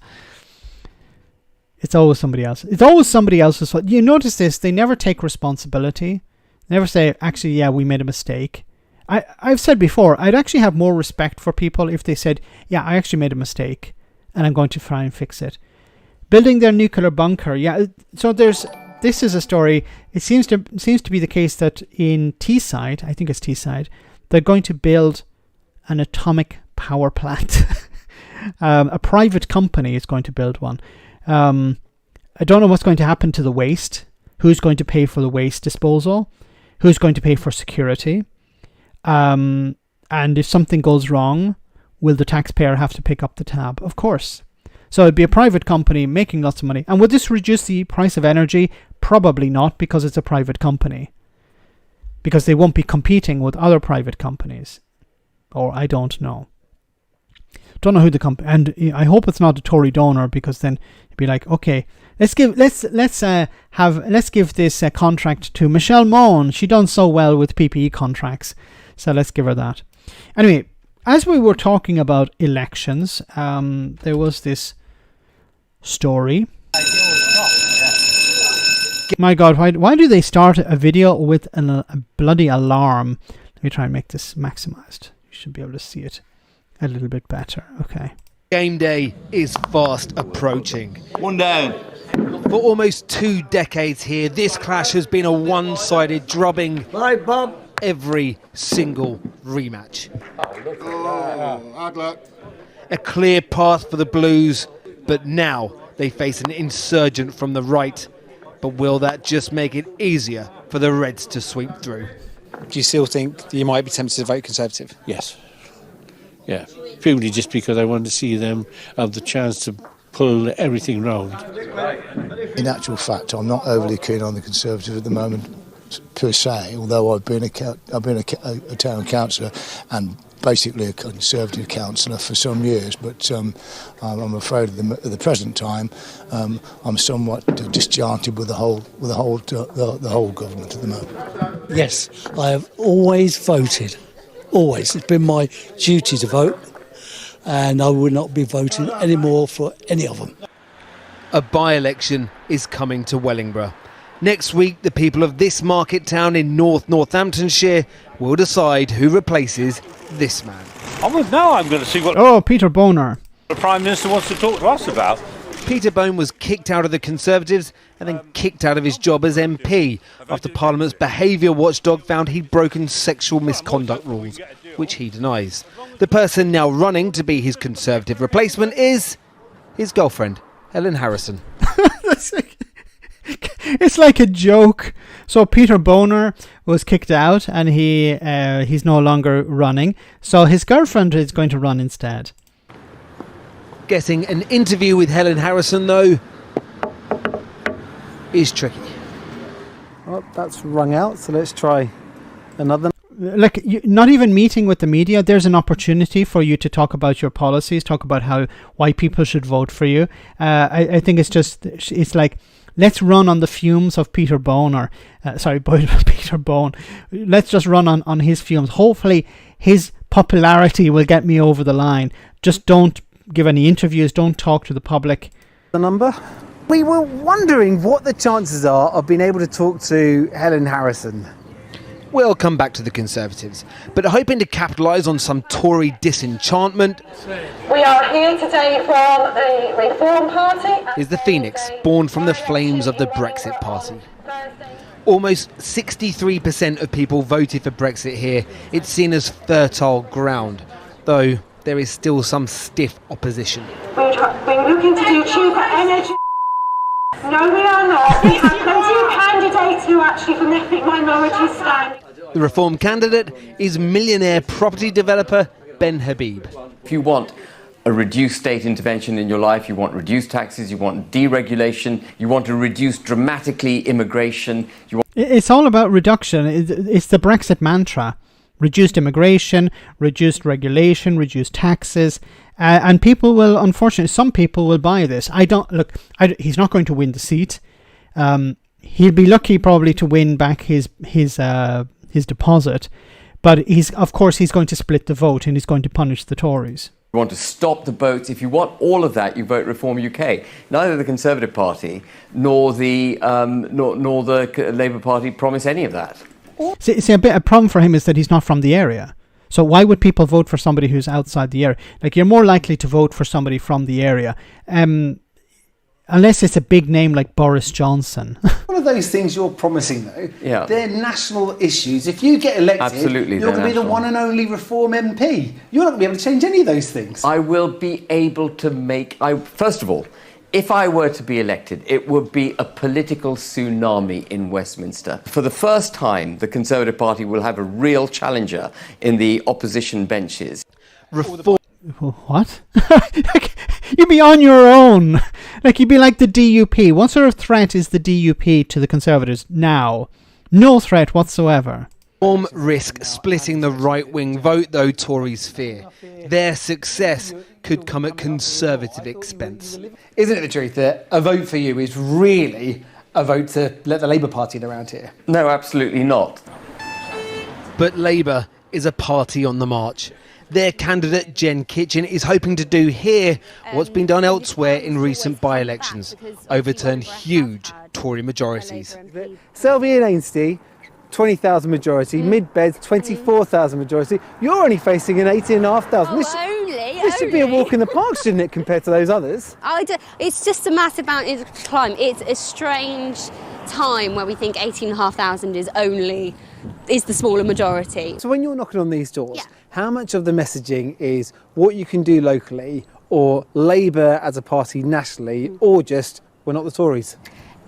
It's always somebody else. It's always somebody else's fault. You notice this? They never take responsibility. Never say, actually, yeah, we made a mistake. I've said before, I'd actually have more respect for people if they said, yeah, I actually made a mistake and I'm going to try and fix it. Building their nuclear bunker. Yeah. So this is a story. It seems to be the case that in Teesside, I think it's Teesside, they're going to build an atomic power plant. A private company is going to build one. I don't know what's going to happen to the waste. Who's going to pay for the waste disposal? Who's going to pay for security? And if something goes wrong, will the taxpayer have to pick up the tab? Of course. So it'd be a private company making lots of money. And would this reduce the price of energy? Probably not, because it's a private company. Because they won't be competing with other private companies. Or I don't know. Don't know who the company, and I hope it's not a Tory donor, because then it'd be like, okay, let's give this contract to Michelle Moan. She done so well with PPE contracts, so let's give her that. Anyway, as we were talking about elections, there was this story. My God, why do they start a video with a bloody alarm? Let me try and make this maximized. You should be able to see it a little bit better. Okay. Game day is fast approaching. One down. For almost 2 decades here, this clash has been a one-sided drubbing. Bye, Bob. Every single rematch. Hard luck. A clear path for the Blues, but now they face an insurgent from the right. But will that just make it easier for the Reds to sweep through? Do you still think you might be tempted to vote Conservative? Yes. Yeah, purely just because I want to see them have the chance to pull everything round. In actual fact, I'm not overly keen on the Conservative at the moment, per se. Although I've been a town councillor and basically a Conservative councillor for some years, but I'm afraid at the present time I'm somewhat disjointed with the whole government at the moment. Yes, I have always voted. Always. It's been my duty to vote, and I will not be voting anymore for any of them. A by-election is coming to Wellingborough. Next week, the people of this market town in Northamptonshire will decide who replaces this man. I'm going to see what... Oh, Peter Boner. The Prime Minister wants to talk to us about. Peter Bone was kicked out of the Conservatives and then kicked out of his job as MP after Parliament's behaviour watchdog found he'd broken sexual misconduct rules, which he denies. The person now running to be his Conservative replacement is his girlfriend, Helen Harrison. It's like a joke. So Peter Boner was kicked out and he's no longer running. So his girlfriend is going to run instead. Getting an interview with Helen Harrison, though, is tricky. Well, that's rung out, so let's try another. Like, not even meeting with the media, there's an opportunity for you to talk about your policies, talk about why people should vote for you. I think it's like, let's run on the fumes of Peter Bone, Peter Bone. Let's just run on his fumes. Hopefully his popularity will get me over the line. Just don't give any interviews, don't talk to the public. The number? We were wondering what the chances are of being able to talk to Helen Harrison. We'll come back to the Conservatives, but hoping to capitalise on some Tory disenchantment. We are here today from the Reform Party. Is the Phoenix born from the flames of the Brexit Party? Almost 63% of people voted for Brexit here. It's seen as fertile ground, though there is still some stiff opposition. We're looking to do cheaper energy. No, we are not. We have plenty of candidates who actually from the ethnic minority stand. The Reform candidate is millionaire property developer Ben Habib. If you want a reduced state intervention in your life, you want reduced taxes, you want deregulation, you want to reduce dramatically immigration. It's all about reduction. It's the Brexit mantra. Reduced immigration, reduced regulation, reduced taxes. And people will, unfortunately, some people will buy this. He's not going to win the seat. He'll be lucky probably to win back his deposit. But he's going to split the vote and he's going to punish the Tories. You want to stop the boats. If you want all of that, you vote Reform UK. Neither the Conservative Party nor the Labour Party promise any of that. See, a problem for him is that he's not from the area. So why would people vote for somebody who's outside the area? Like, you're more likely to vote for somebody from the area, unless it's a big name like Boris Johnson. One of those things you're promising, though, yeah, they're national issues. If you get elected, absolutely, you're going to be the one and only Reform MP. You're not going to be able to change any of those things. I will be able to first of all, if I were to be elected, it would be a political tsunami in Westminster. For the first time, the Conservative Party will have a real challenger in the opposition benches. What? You'd be on your own. Like, you'd be like the DUP. What sort of threat is the DUP to the Conservatives now? No threat whatsoever. Reform risk splitting the right-wing vote, though Tories fear. Their success could come at Conservative expense. Isn't it the truth that a vote for you is really a vote to let the Labour Party in around here? No, absolutely not. But Labour is a party on the march. Their candidate, Jen Kitchen, is hoping to do here what's been done elsewhere in recent by-elections, overturn huge Tory majorities. Selby and Ainsty, 20,000 majority, Mid-Beds, 24,000 majority. You're only facing an 18,500. This should be a walk in the park, shouldn't it, compared to those others? It's just a massive mountain to climb. It's a strange time where we think 18,500 is the smaller majority. So when you're knocking on these doors, how much of the messaging is what you can do locally, or Labour as a party nationally, or just we're not the Tories?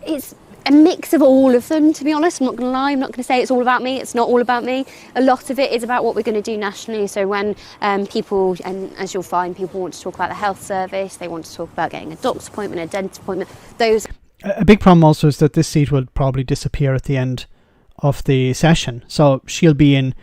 It's a mix of all of them, to be honest. I'm not going to lie. I'm not going to say it's all about me. It's not all about me. A lot of it is about what we're going to do nationally. So when people, and as you'll find, people want to talk about the health service, they want to talk about getting a doctor's appointment, a dentist appointment, those. A big problem also is that this seat will probably disappear at the end of the session. So she'll be in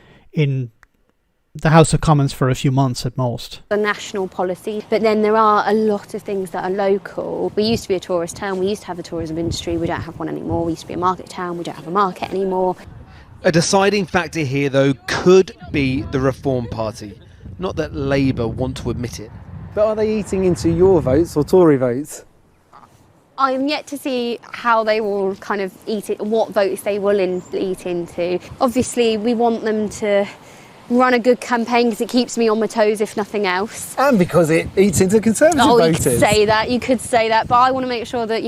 the House of Commons for a few months at most. The national policy, but then there are a lot of things that are local. We used to be a tourist town, we used to have a tourism industry, we don't have one anymore. We used to be a market town, we don't have a market anymore. A deciding factor here, though, could be the Reform Party. Not that Labour want to admit it. But are they eating into your votes or Tory votes? I'm yet to see how they will kind of eat it, what votes they will eat into. Obviously, we want them to run a good campaign because it keeps me on my toes, if nothing else. And because it eats into Conservative voters. You could say that, but I want to make sure that,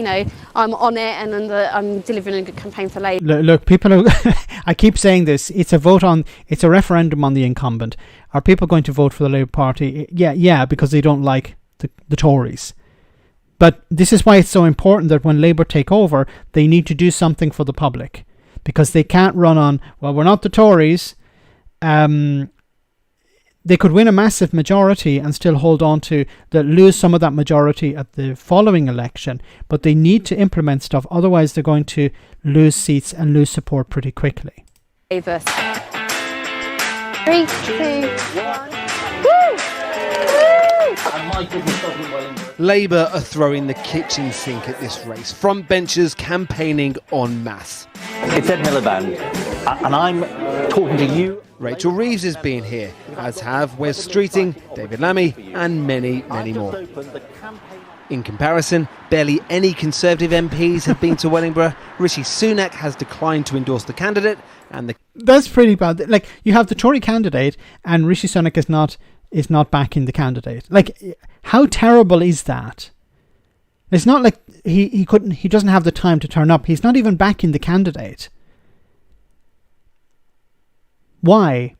I'm on it and that I'm delivering a good campaign for Labour. Look, people are, I keep saying this, it's a referendum on the incumbent. Are people going to vote for the Labour Party? Yeah, because they don't like the Tories. But this is why it's so important that when Labour take over, they need to do something for the public. Because they can't run on, well, we're not the Tories. They could win a massive majority and still hold on to lose some of that majority at the following election, but they need to implement stuff, otherwise they're going to lose seats and lose support pretty quickly. 3, 2, 1. Labour are throwing the kitchen sink at this race. Frontbenchers campaigning en masse. It's Ed Miliband, and I'm talking to you. Rachel Reeves has been here, as have Wes Streeting, David Lammy, and many, many more. In comparison, barely any Conservative MPs have been to Wellingborough. Rishi Sunak has declined to endorse the candidate, and that's pretty bad. Like, you have the Tory candidate, and Rishi Sunak is not backing the candidate. Like, how terrible is that? It's not like he doesn't have the time to turn up. He's not even backing the candidate. Why?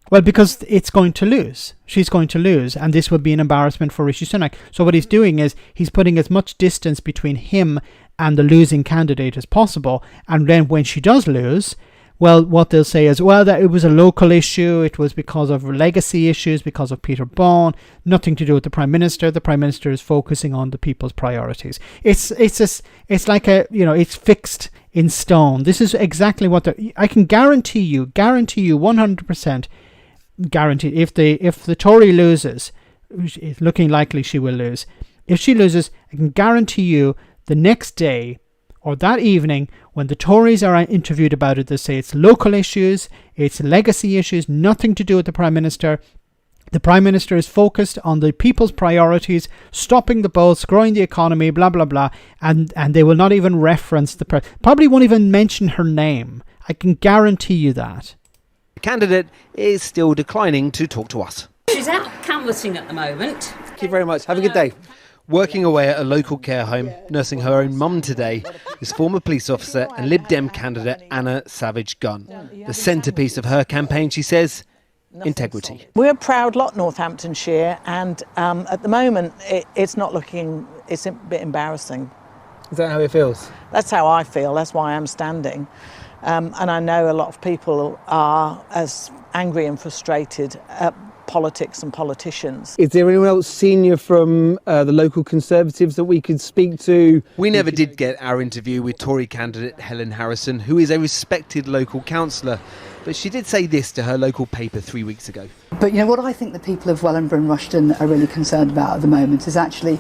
Well, because it's going to lose. She's going to lose, and this would be an embarrassment for Rishi Sunak. So what he's doing is he's putting as much distance between him and the losing candidate as possible, and then when she does lose, well, what they'll say is, well, that it was a local issue. It was because of legacy issues, because of Peter Bone, nothing to do with the Prime Minister. The Prime Minister is focusing on the people's priorities. It's like it's fixed in stone. This is exactly what I can guarantee you 100% guarantee. If the Tory loses, it's looking likely she will lose. If she loses, I can guarantee you the next day or that evening, when the Tories are interviewed about it, they say it's local issues, it's legacy issues, nothing to do with the Prime Minister. The Prime Minister is focused on the people's priorities, stopping the boats, growing the economy, blah, blah, blah. And they will not even reference probably won't even mention her name. I can guarantee you that. The candidate is still declining to talk to us. She's out canvassing at the moment. Thank you very much. Have a good day. Working away at a local care home, nursing her own mum today, is former police officer and Lib Dem candidate Anna Savage-Gunn. The centrepiece of her campaign, she says, integrity. We're a proud lot, Northamptonshire, and at the moment it's not looking, it's a bit embarrassing. Is that how it feels? That's how I feel, that's why I'm standing. And I know a lot of people are as angry and frustrated at politics and politicians. Is there anyone else senior from the local Conservatives that we could speak to? We never did get our interview with Tory candidate Helen Harrison, who is a respected local councillor, but she did say this to her local paper 3 weeks ago. But you know what I think the people of Wellingborough and Rushden are really concerned about at the moment is actually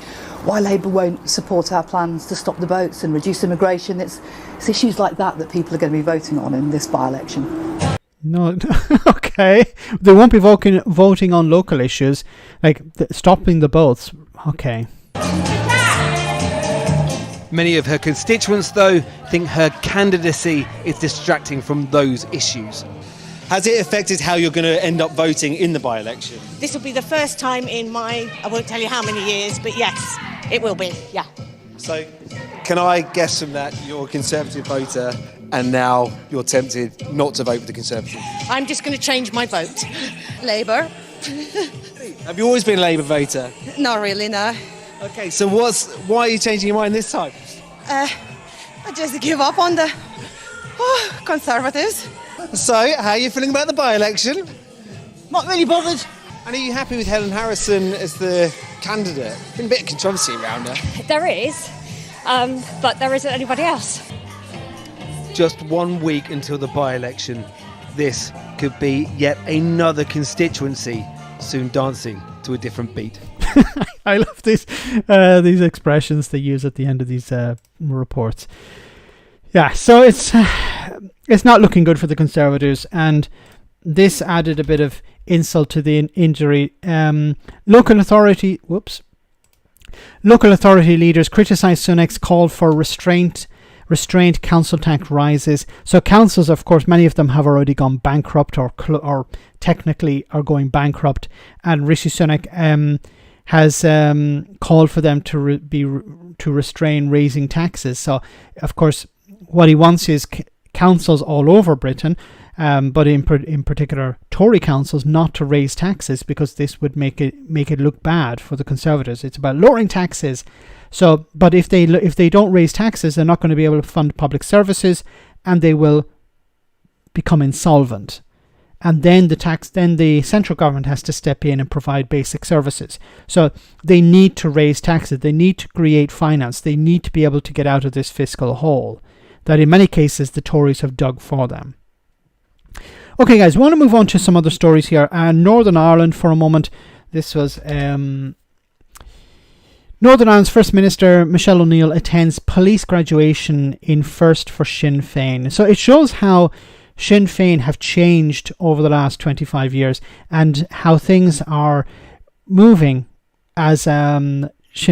why Labour won't support our plans to stop the boats and reduce immigration. It's issues like that people are going to be voting on in this by-election. No, okay. They won't be voting on local issues, like stopping the boats. Okay. Many of her constituents, though, think her candidacy is distracting from those issues. Has it affected how you're going to end up voting in the by-election? This will be the first time in I won't tell you how many years, but yes, it will be, yeah. So, can I guess from that you're a Conservative voter and now you're tempted not to vote for the Conservatives? I'm just going to change my vote. Labour. Have you always been a Labour voter? Not really, no. Okay, so why are you changing your mind this time? I just give up on the Conservatives. So, how are you feeling about the by-election? Not really bothered. And are you happy with Helen Harrison as the candidate? Been a bit of controversy around her. There is, but there isn't anybody else. Just 1 week until the by-election. This could be yet another constituency soon dancing to a different beat. I love these expressions they use at the end of these reports. Yeah, so it's not looking good for the Conservatives, and this added a bit of insult to the injury. Local authority leaders criticise Sunak's call for restrained council tax rises. So councils, of course, many of them have already gone bankrupt or technically are going bankrupt, and Rishi Sunak has called for them to restrain raising taxes. So, of course, what he wants is councils all over Britain, but in particular Tory councils, not to raise taxes, because this would make it look bad for the Conservatives. It's about lowering taxes. So, but if they don't raise taxes, they're not going to be able to fund public services, and they will become insolvent. And then the central government has to step in and provide basic services. So they need to raise taxes. They need to create finance. They need to be able to get out of this fiscal hole that in many cases the Tories have dug for them. Okay, guys, we want to move on to some other stories here. Northern Ireland for a moment. This was Northern Ireland's First Minister Michelle O'Neill attends police graduation in First for Sinn Féin. So it shows how Sinn Féin have changed over the last 25 years and how things are moving as Sinn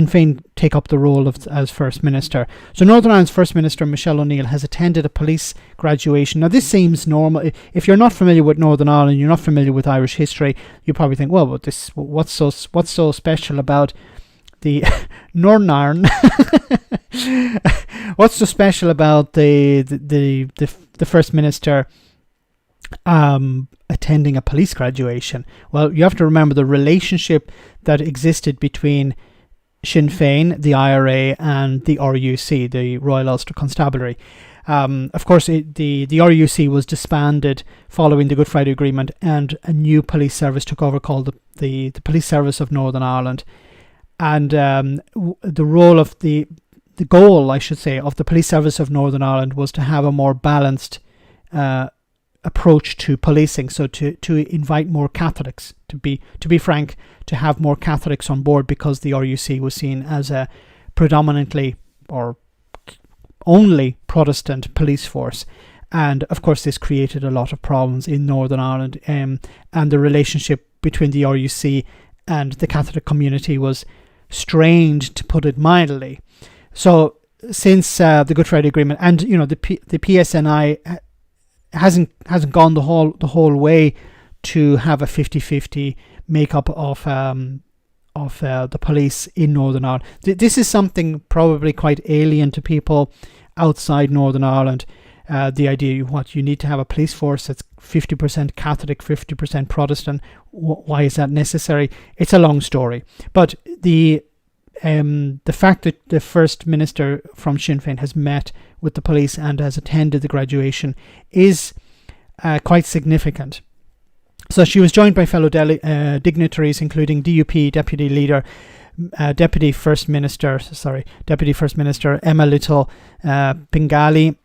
Féin take up the role as First Minister. So Northern Ireland's First Minister Michelle O'Neill has attended a police graduation. Now this seems normal. If you're not familiar with Northern Ireland, you're not familiar with Irish history, you probably think, well, what's so special about the Northern Ireland? What's so special about the First Minister attending a police graduation? Well, you have to remember the relationship that existed between Sinn Féin, the IRA, and the RUC, the Royal Ulster Constabulary. Of course, the RUC was disbanded following the Good Friday Agreement, and a new police service took over called the Police Service of Northern Ireland. And the role of the goal, I should say, of the Police Service of Northern Ireland was to have a more balanced approach to policing, so to invite more Catholics, to be frank, to have more Catholics on board, because the RUC was seen as a predominantly or only Protestant police force. And of course this created a lot of problems in Northern Ireland, and the relationship between the RUC and the Catholic community was strained, to put it mildly. So since the Good Friday Agreement, and the PSNI hasn't gone the whole way to have a 50-50 makeup of the police in Northern Ireland. This is something probably quite alien to people outside Northern Ireland. The idea you need to have a police force that's 50% Catholic, 50% Protestant. Why is that necessary? It's a long story. But the fact that the First Minister from Sinn Féin has met with the police and has attended the graduation is quite significant. So she was joined by fellow dignitaries, including DUP Deputy Leader, Deputy First Minister Emma Little Pingali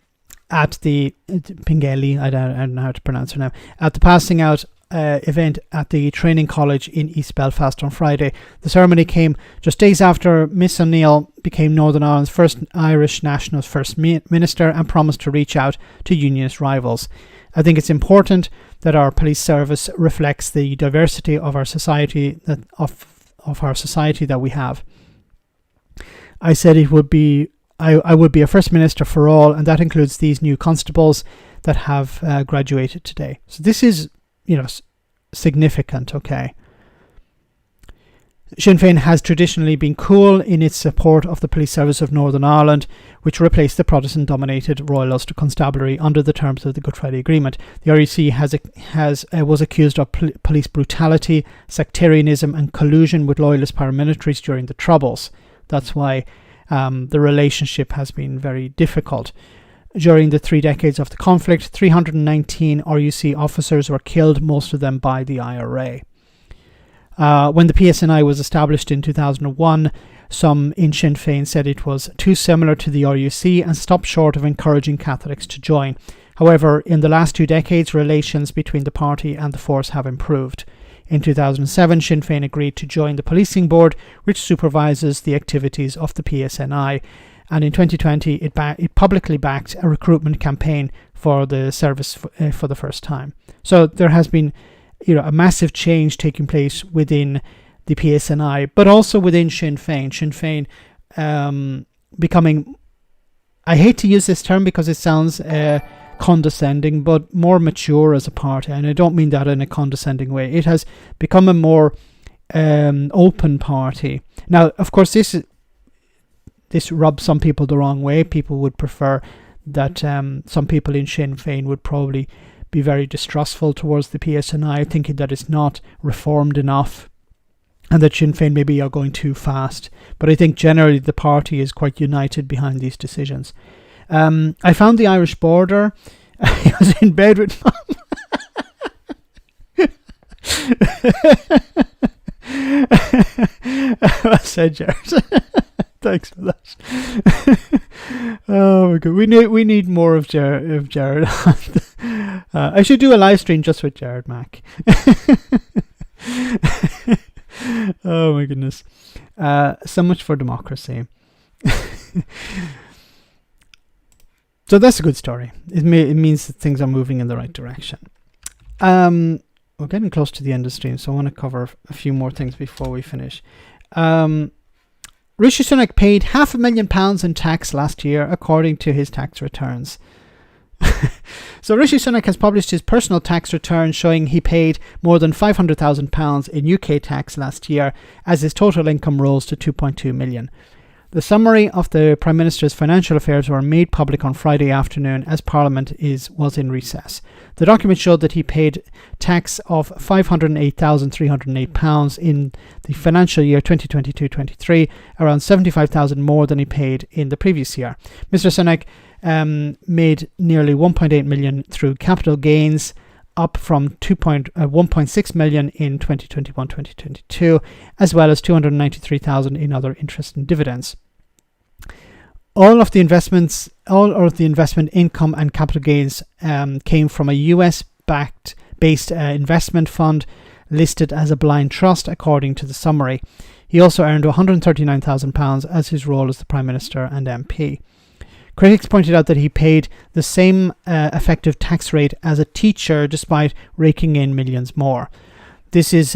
at the Pingali, I don't know how to pronounce her now, at the passing out event at the Training College in East Belfast on Friday. The ceremony came just days after Miss O'Neill became Northern Ireland's first Irish Nationalist First Minister and promised to reach out to Unionist rivals. I think it's important that our police service reflects the diversity of our society, of our society that we have. I said it would be I would be a First Minister for all, and that includes these new constables that have graduated today. So this is, significant, okay. Sinn Féin has traditionally been cool in its support of the Police Service of Northern Ireland, which replaced the Protestant-dominated Royal Ulster Constabulary under the terms of the Good Friday Agreement. The RUC was accused of police brutality, sectarianism and collusion with loyalist paramilitaries during the Troubles. That's why the relationship has been very difficult. During the 3 decades of the conflict, 319 RUC officers were killed, most of them by the IRA. When the PSNI was established in 2001, some in Sinn Féin said it was too similar to the RUC and stopped short of encouraging Catholics to join. However, in the last 2 decades, relations between the party and the force have improved. In 2007, Sinn Féin agreed to join the Policing Board, which supervises the activities of the PSNI. And in 2020, it publicly backed a recruitment campaign for the service for the first time. So there has been a massive change taking place within the PSNI, but also within Sinn Féin. Sinn Féin becoming, I hate to use this term because it sounds condescending, but more mature as a party, and I don't mean that in a condescending way. It has become a more open party. Now, of course, this rubs some people the wrong way. People would prefer that some people in Sinn Féin would probably be very distrustful towards the PSNI, thinking that it's not reformed enough and that Sinn Féin maybe are going too fast. But I think generally the party is quite united behind these decisions. I found the Irish border. I was in bed with Mum. I said, Jared. Thanks for that. Oh my god, we need more of Jared. I should do a live stream just with Jared Mack. Oh my goodness. So much for democracy. So that's a good story. It means that things are moving in the right direction. We're getting close to the end of the stream, so I want to cover a few more things before we finish. Rishi Sunak paid £500,000 in tax last year, according to his tax returns. So Rishi Sunak has published his personal tax return showing he paid more than £500,000 in UK tax last year, as his total income rose to £2.2 million. The summary of the Prime Minister's financial affairs were made public on Friday afternoon as Parliament was in recess. The document showed that he paid tax of £508,308 in the financial year 2022-23, around £75,000 more than he paid in the previous year. Mr Sunak made nearly 1.8 million through capital gains, up from 1.6 million in 2021-2022, as well as 293,000 in other interest and dividends. All of the investment income and capital gains came from a US-based investment fund listed as a blind trust, according to the summary. He also earned £139,000 as his role as the Prime Minister and MP. Critics pointed out that he paid the same effective tax rate as a teacher, despite raking in millions more. This is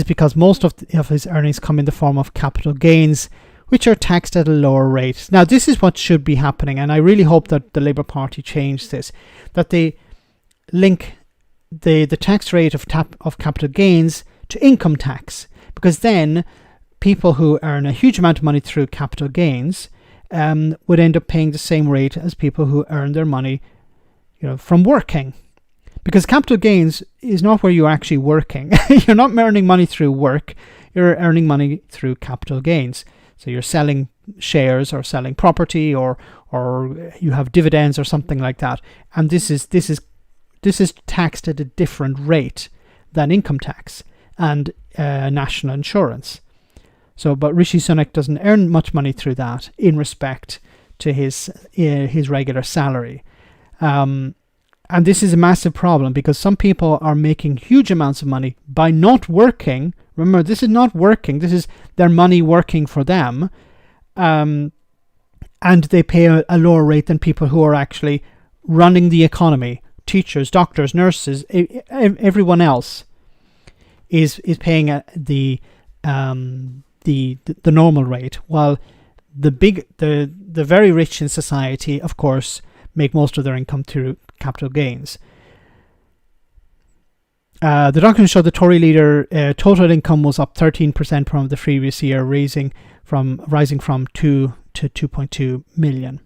because most of his earnings come in the form of capital gains, which are taxed at a lower rate. Now, this is what should be happening, and I really hope that the Labour Party change this, that they link the tax rate of capital gains to income tax, because then people who earn a huge amount of money through capital gains would end up paying the same rate as people who earn their money, from working. Because capital gains is not where you're actually working. You're not earning money through work. You're earning money through capital gains. So you're selling shares or selling property, or you have dividends or something like that. And this is taxed at a different rate than income tax and national insurance. So, but Rishi Sunak doesn't earn much money through that in respect to his regular salary. And this is a massive problem, because some people are making huge amounts of money by not working. Remember, this is not working. This is their money working for them. And they pay a lower rate than people who are actually running the economy. Teachers, doctors, nurses, everyone else is paying the normal rate, while the very rich in society, of course, make most of their income through capital gains. The document showed the Tory leader total income was up 13% from the previous year, rising from 2 to 2.2 million.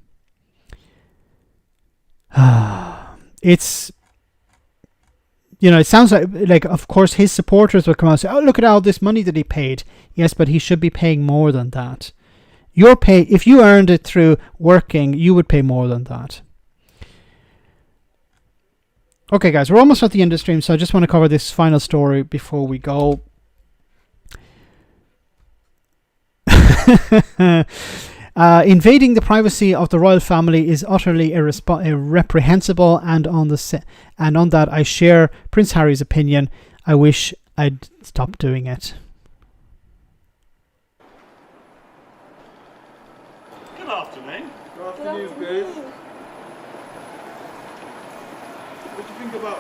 It's, it sounds like of course his supporters will come out and say, oh, look at all this money that he paid. Yes, but he should be paying more than that. If you earned it through working, you would pay more than that. Okay, guys, we're almost at the end of the stream, so I just want to cover this final story before we go. Invading the privacy of the royal family is utterly reprehensible, and on that I share Prince Harry's opinion. I wish I'd stopped doing it. Good afternoon. Good afternoon, guys. What do you think about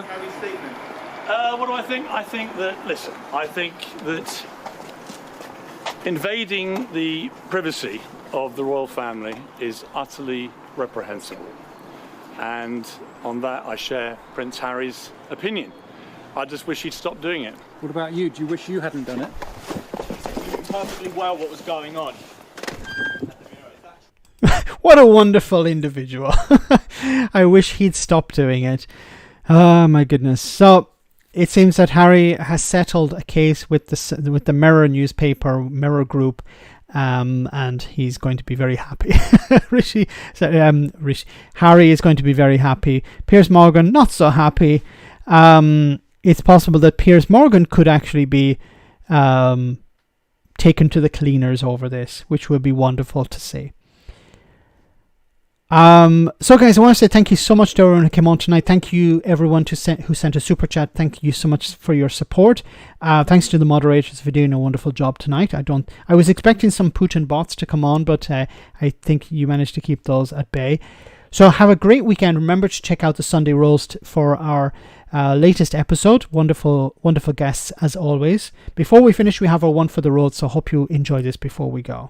Harry's statement? What do I think? I think that invading the privacy of the royal family is utterly reprehensible. And on that, I share Prince Harry's opinion. I just wish he'd stop doing it. What about you? Do you wish you hadn't done it? You knew perfectly well what was going on. What a wonderful individual. I wish he'd stop doing it. Oh my goodness. So it seems that Harry has settled a case with the Mirror newspaper, Mirror Group, and he's going to be very happy. Harry is going to be very happy. Piers Morgan, not so happy. It's possible that Piers Morgan could actually be taken to the cleaners over this, which would be wonderful to see. So guys, I want to say thank you so much to everyone who came on tonight. Thank you everyone who sent a super chat. Thank you so much for your support. Thanks to the moderators for doing a wonderful job tonight. I was expecting some Putin bots to come on, but I think you managed to keep those at bay. So have a great weekend. Remember to check out the Sunday roast for our latest episode. Wonderful guests as always. Before we finish, we have our one for the road, so hope you enjoy this before we go.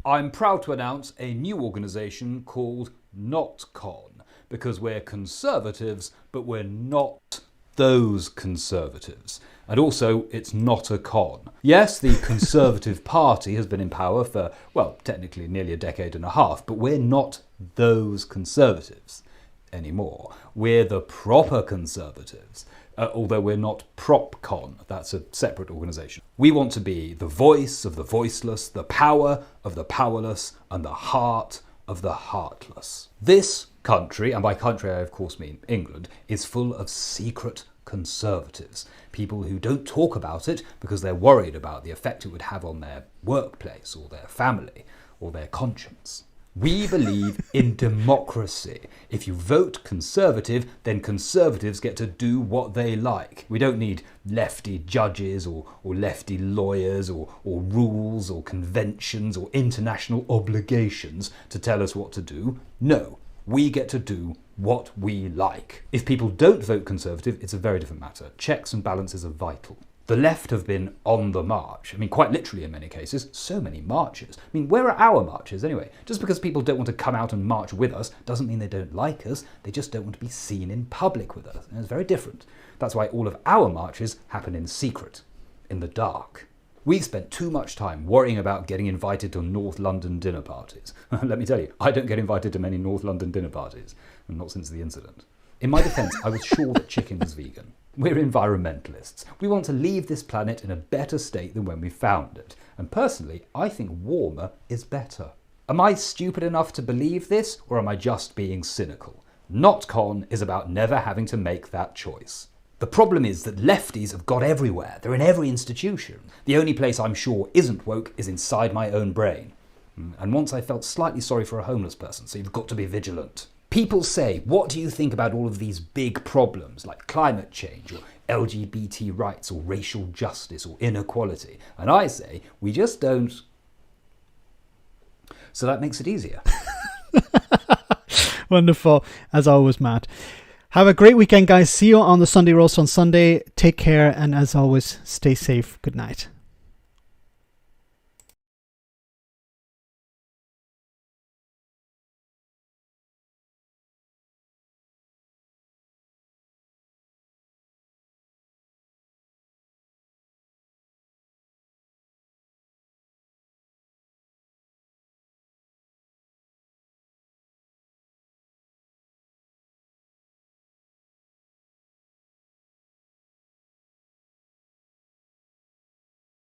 I'm proud to announce a new organisation called NotCon, because we're conservatives, but we're not those conservatives. And also, it's not a con. Yes, the Conservative Party has been in power for, well, technically nearly a decade and a half, but we're not those conservatives. anymore. We're the proper Conservatives. Although we're not PropCon, that's a separate organisation. We want to be the voice of the voiceless, the power of the powerless, and the heart of the heartless. This country, and by country I of course mean England, is full of secret Conservatives. People who don't talk about it because they're worried about the effect it would have on their workplace or their family or their conscience. We believe in democracy. If you vote Conservative, then Conservatives get to do what they like. We don't need lefty judges or lefty lawyers or rules or conventions or international obligations to tell us what to do. No, we get to do what we like. If people don't vote Conservative, it's a very different matter. Checks and balances are vital. The left have been on the march. I mean, quite literally in many cases. So many marches. I mean, where are our marches anyway? Just because people don't want to come out and march with us doesn't mean they don't like us. They just don't want to be seen in public with us. And it's very different. That's why all of our marches happen in secret, in the dark. We've spent too much time worrying about getting invited to North London dinner parties. Let me tell you, I don't get invited to many North London dinner parties. Not since the incident. In my defence, I was sure that chicken was vegan. We're environmentalists. We want to leave this planet in a better state than when we found it. And personally, I think warmer is better. Am I stupid enough to believe this, or am I just being cynical? NotCon is about never having to make that choice. The problem is that lefties have got everywhere. They're in every institution. The only place I'm sure isn't woke is inside my own brain. And once I felt slightly sorry for a homeless person, so you've got to be vigilant. People say, what do you think about all of these big problems like climate change or LGBT rights or racial justice or inequality? And I say, we just don't. So that makes it easier. Wonderful, as always, Matt. Have a great weekend, guys. See you on the Sunday Roast on Sunday. Take care, and as always, stay safe. Good night.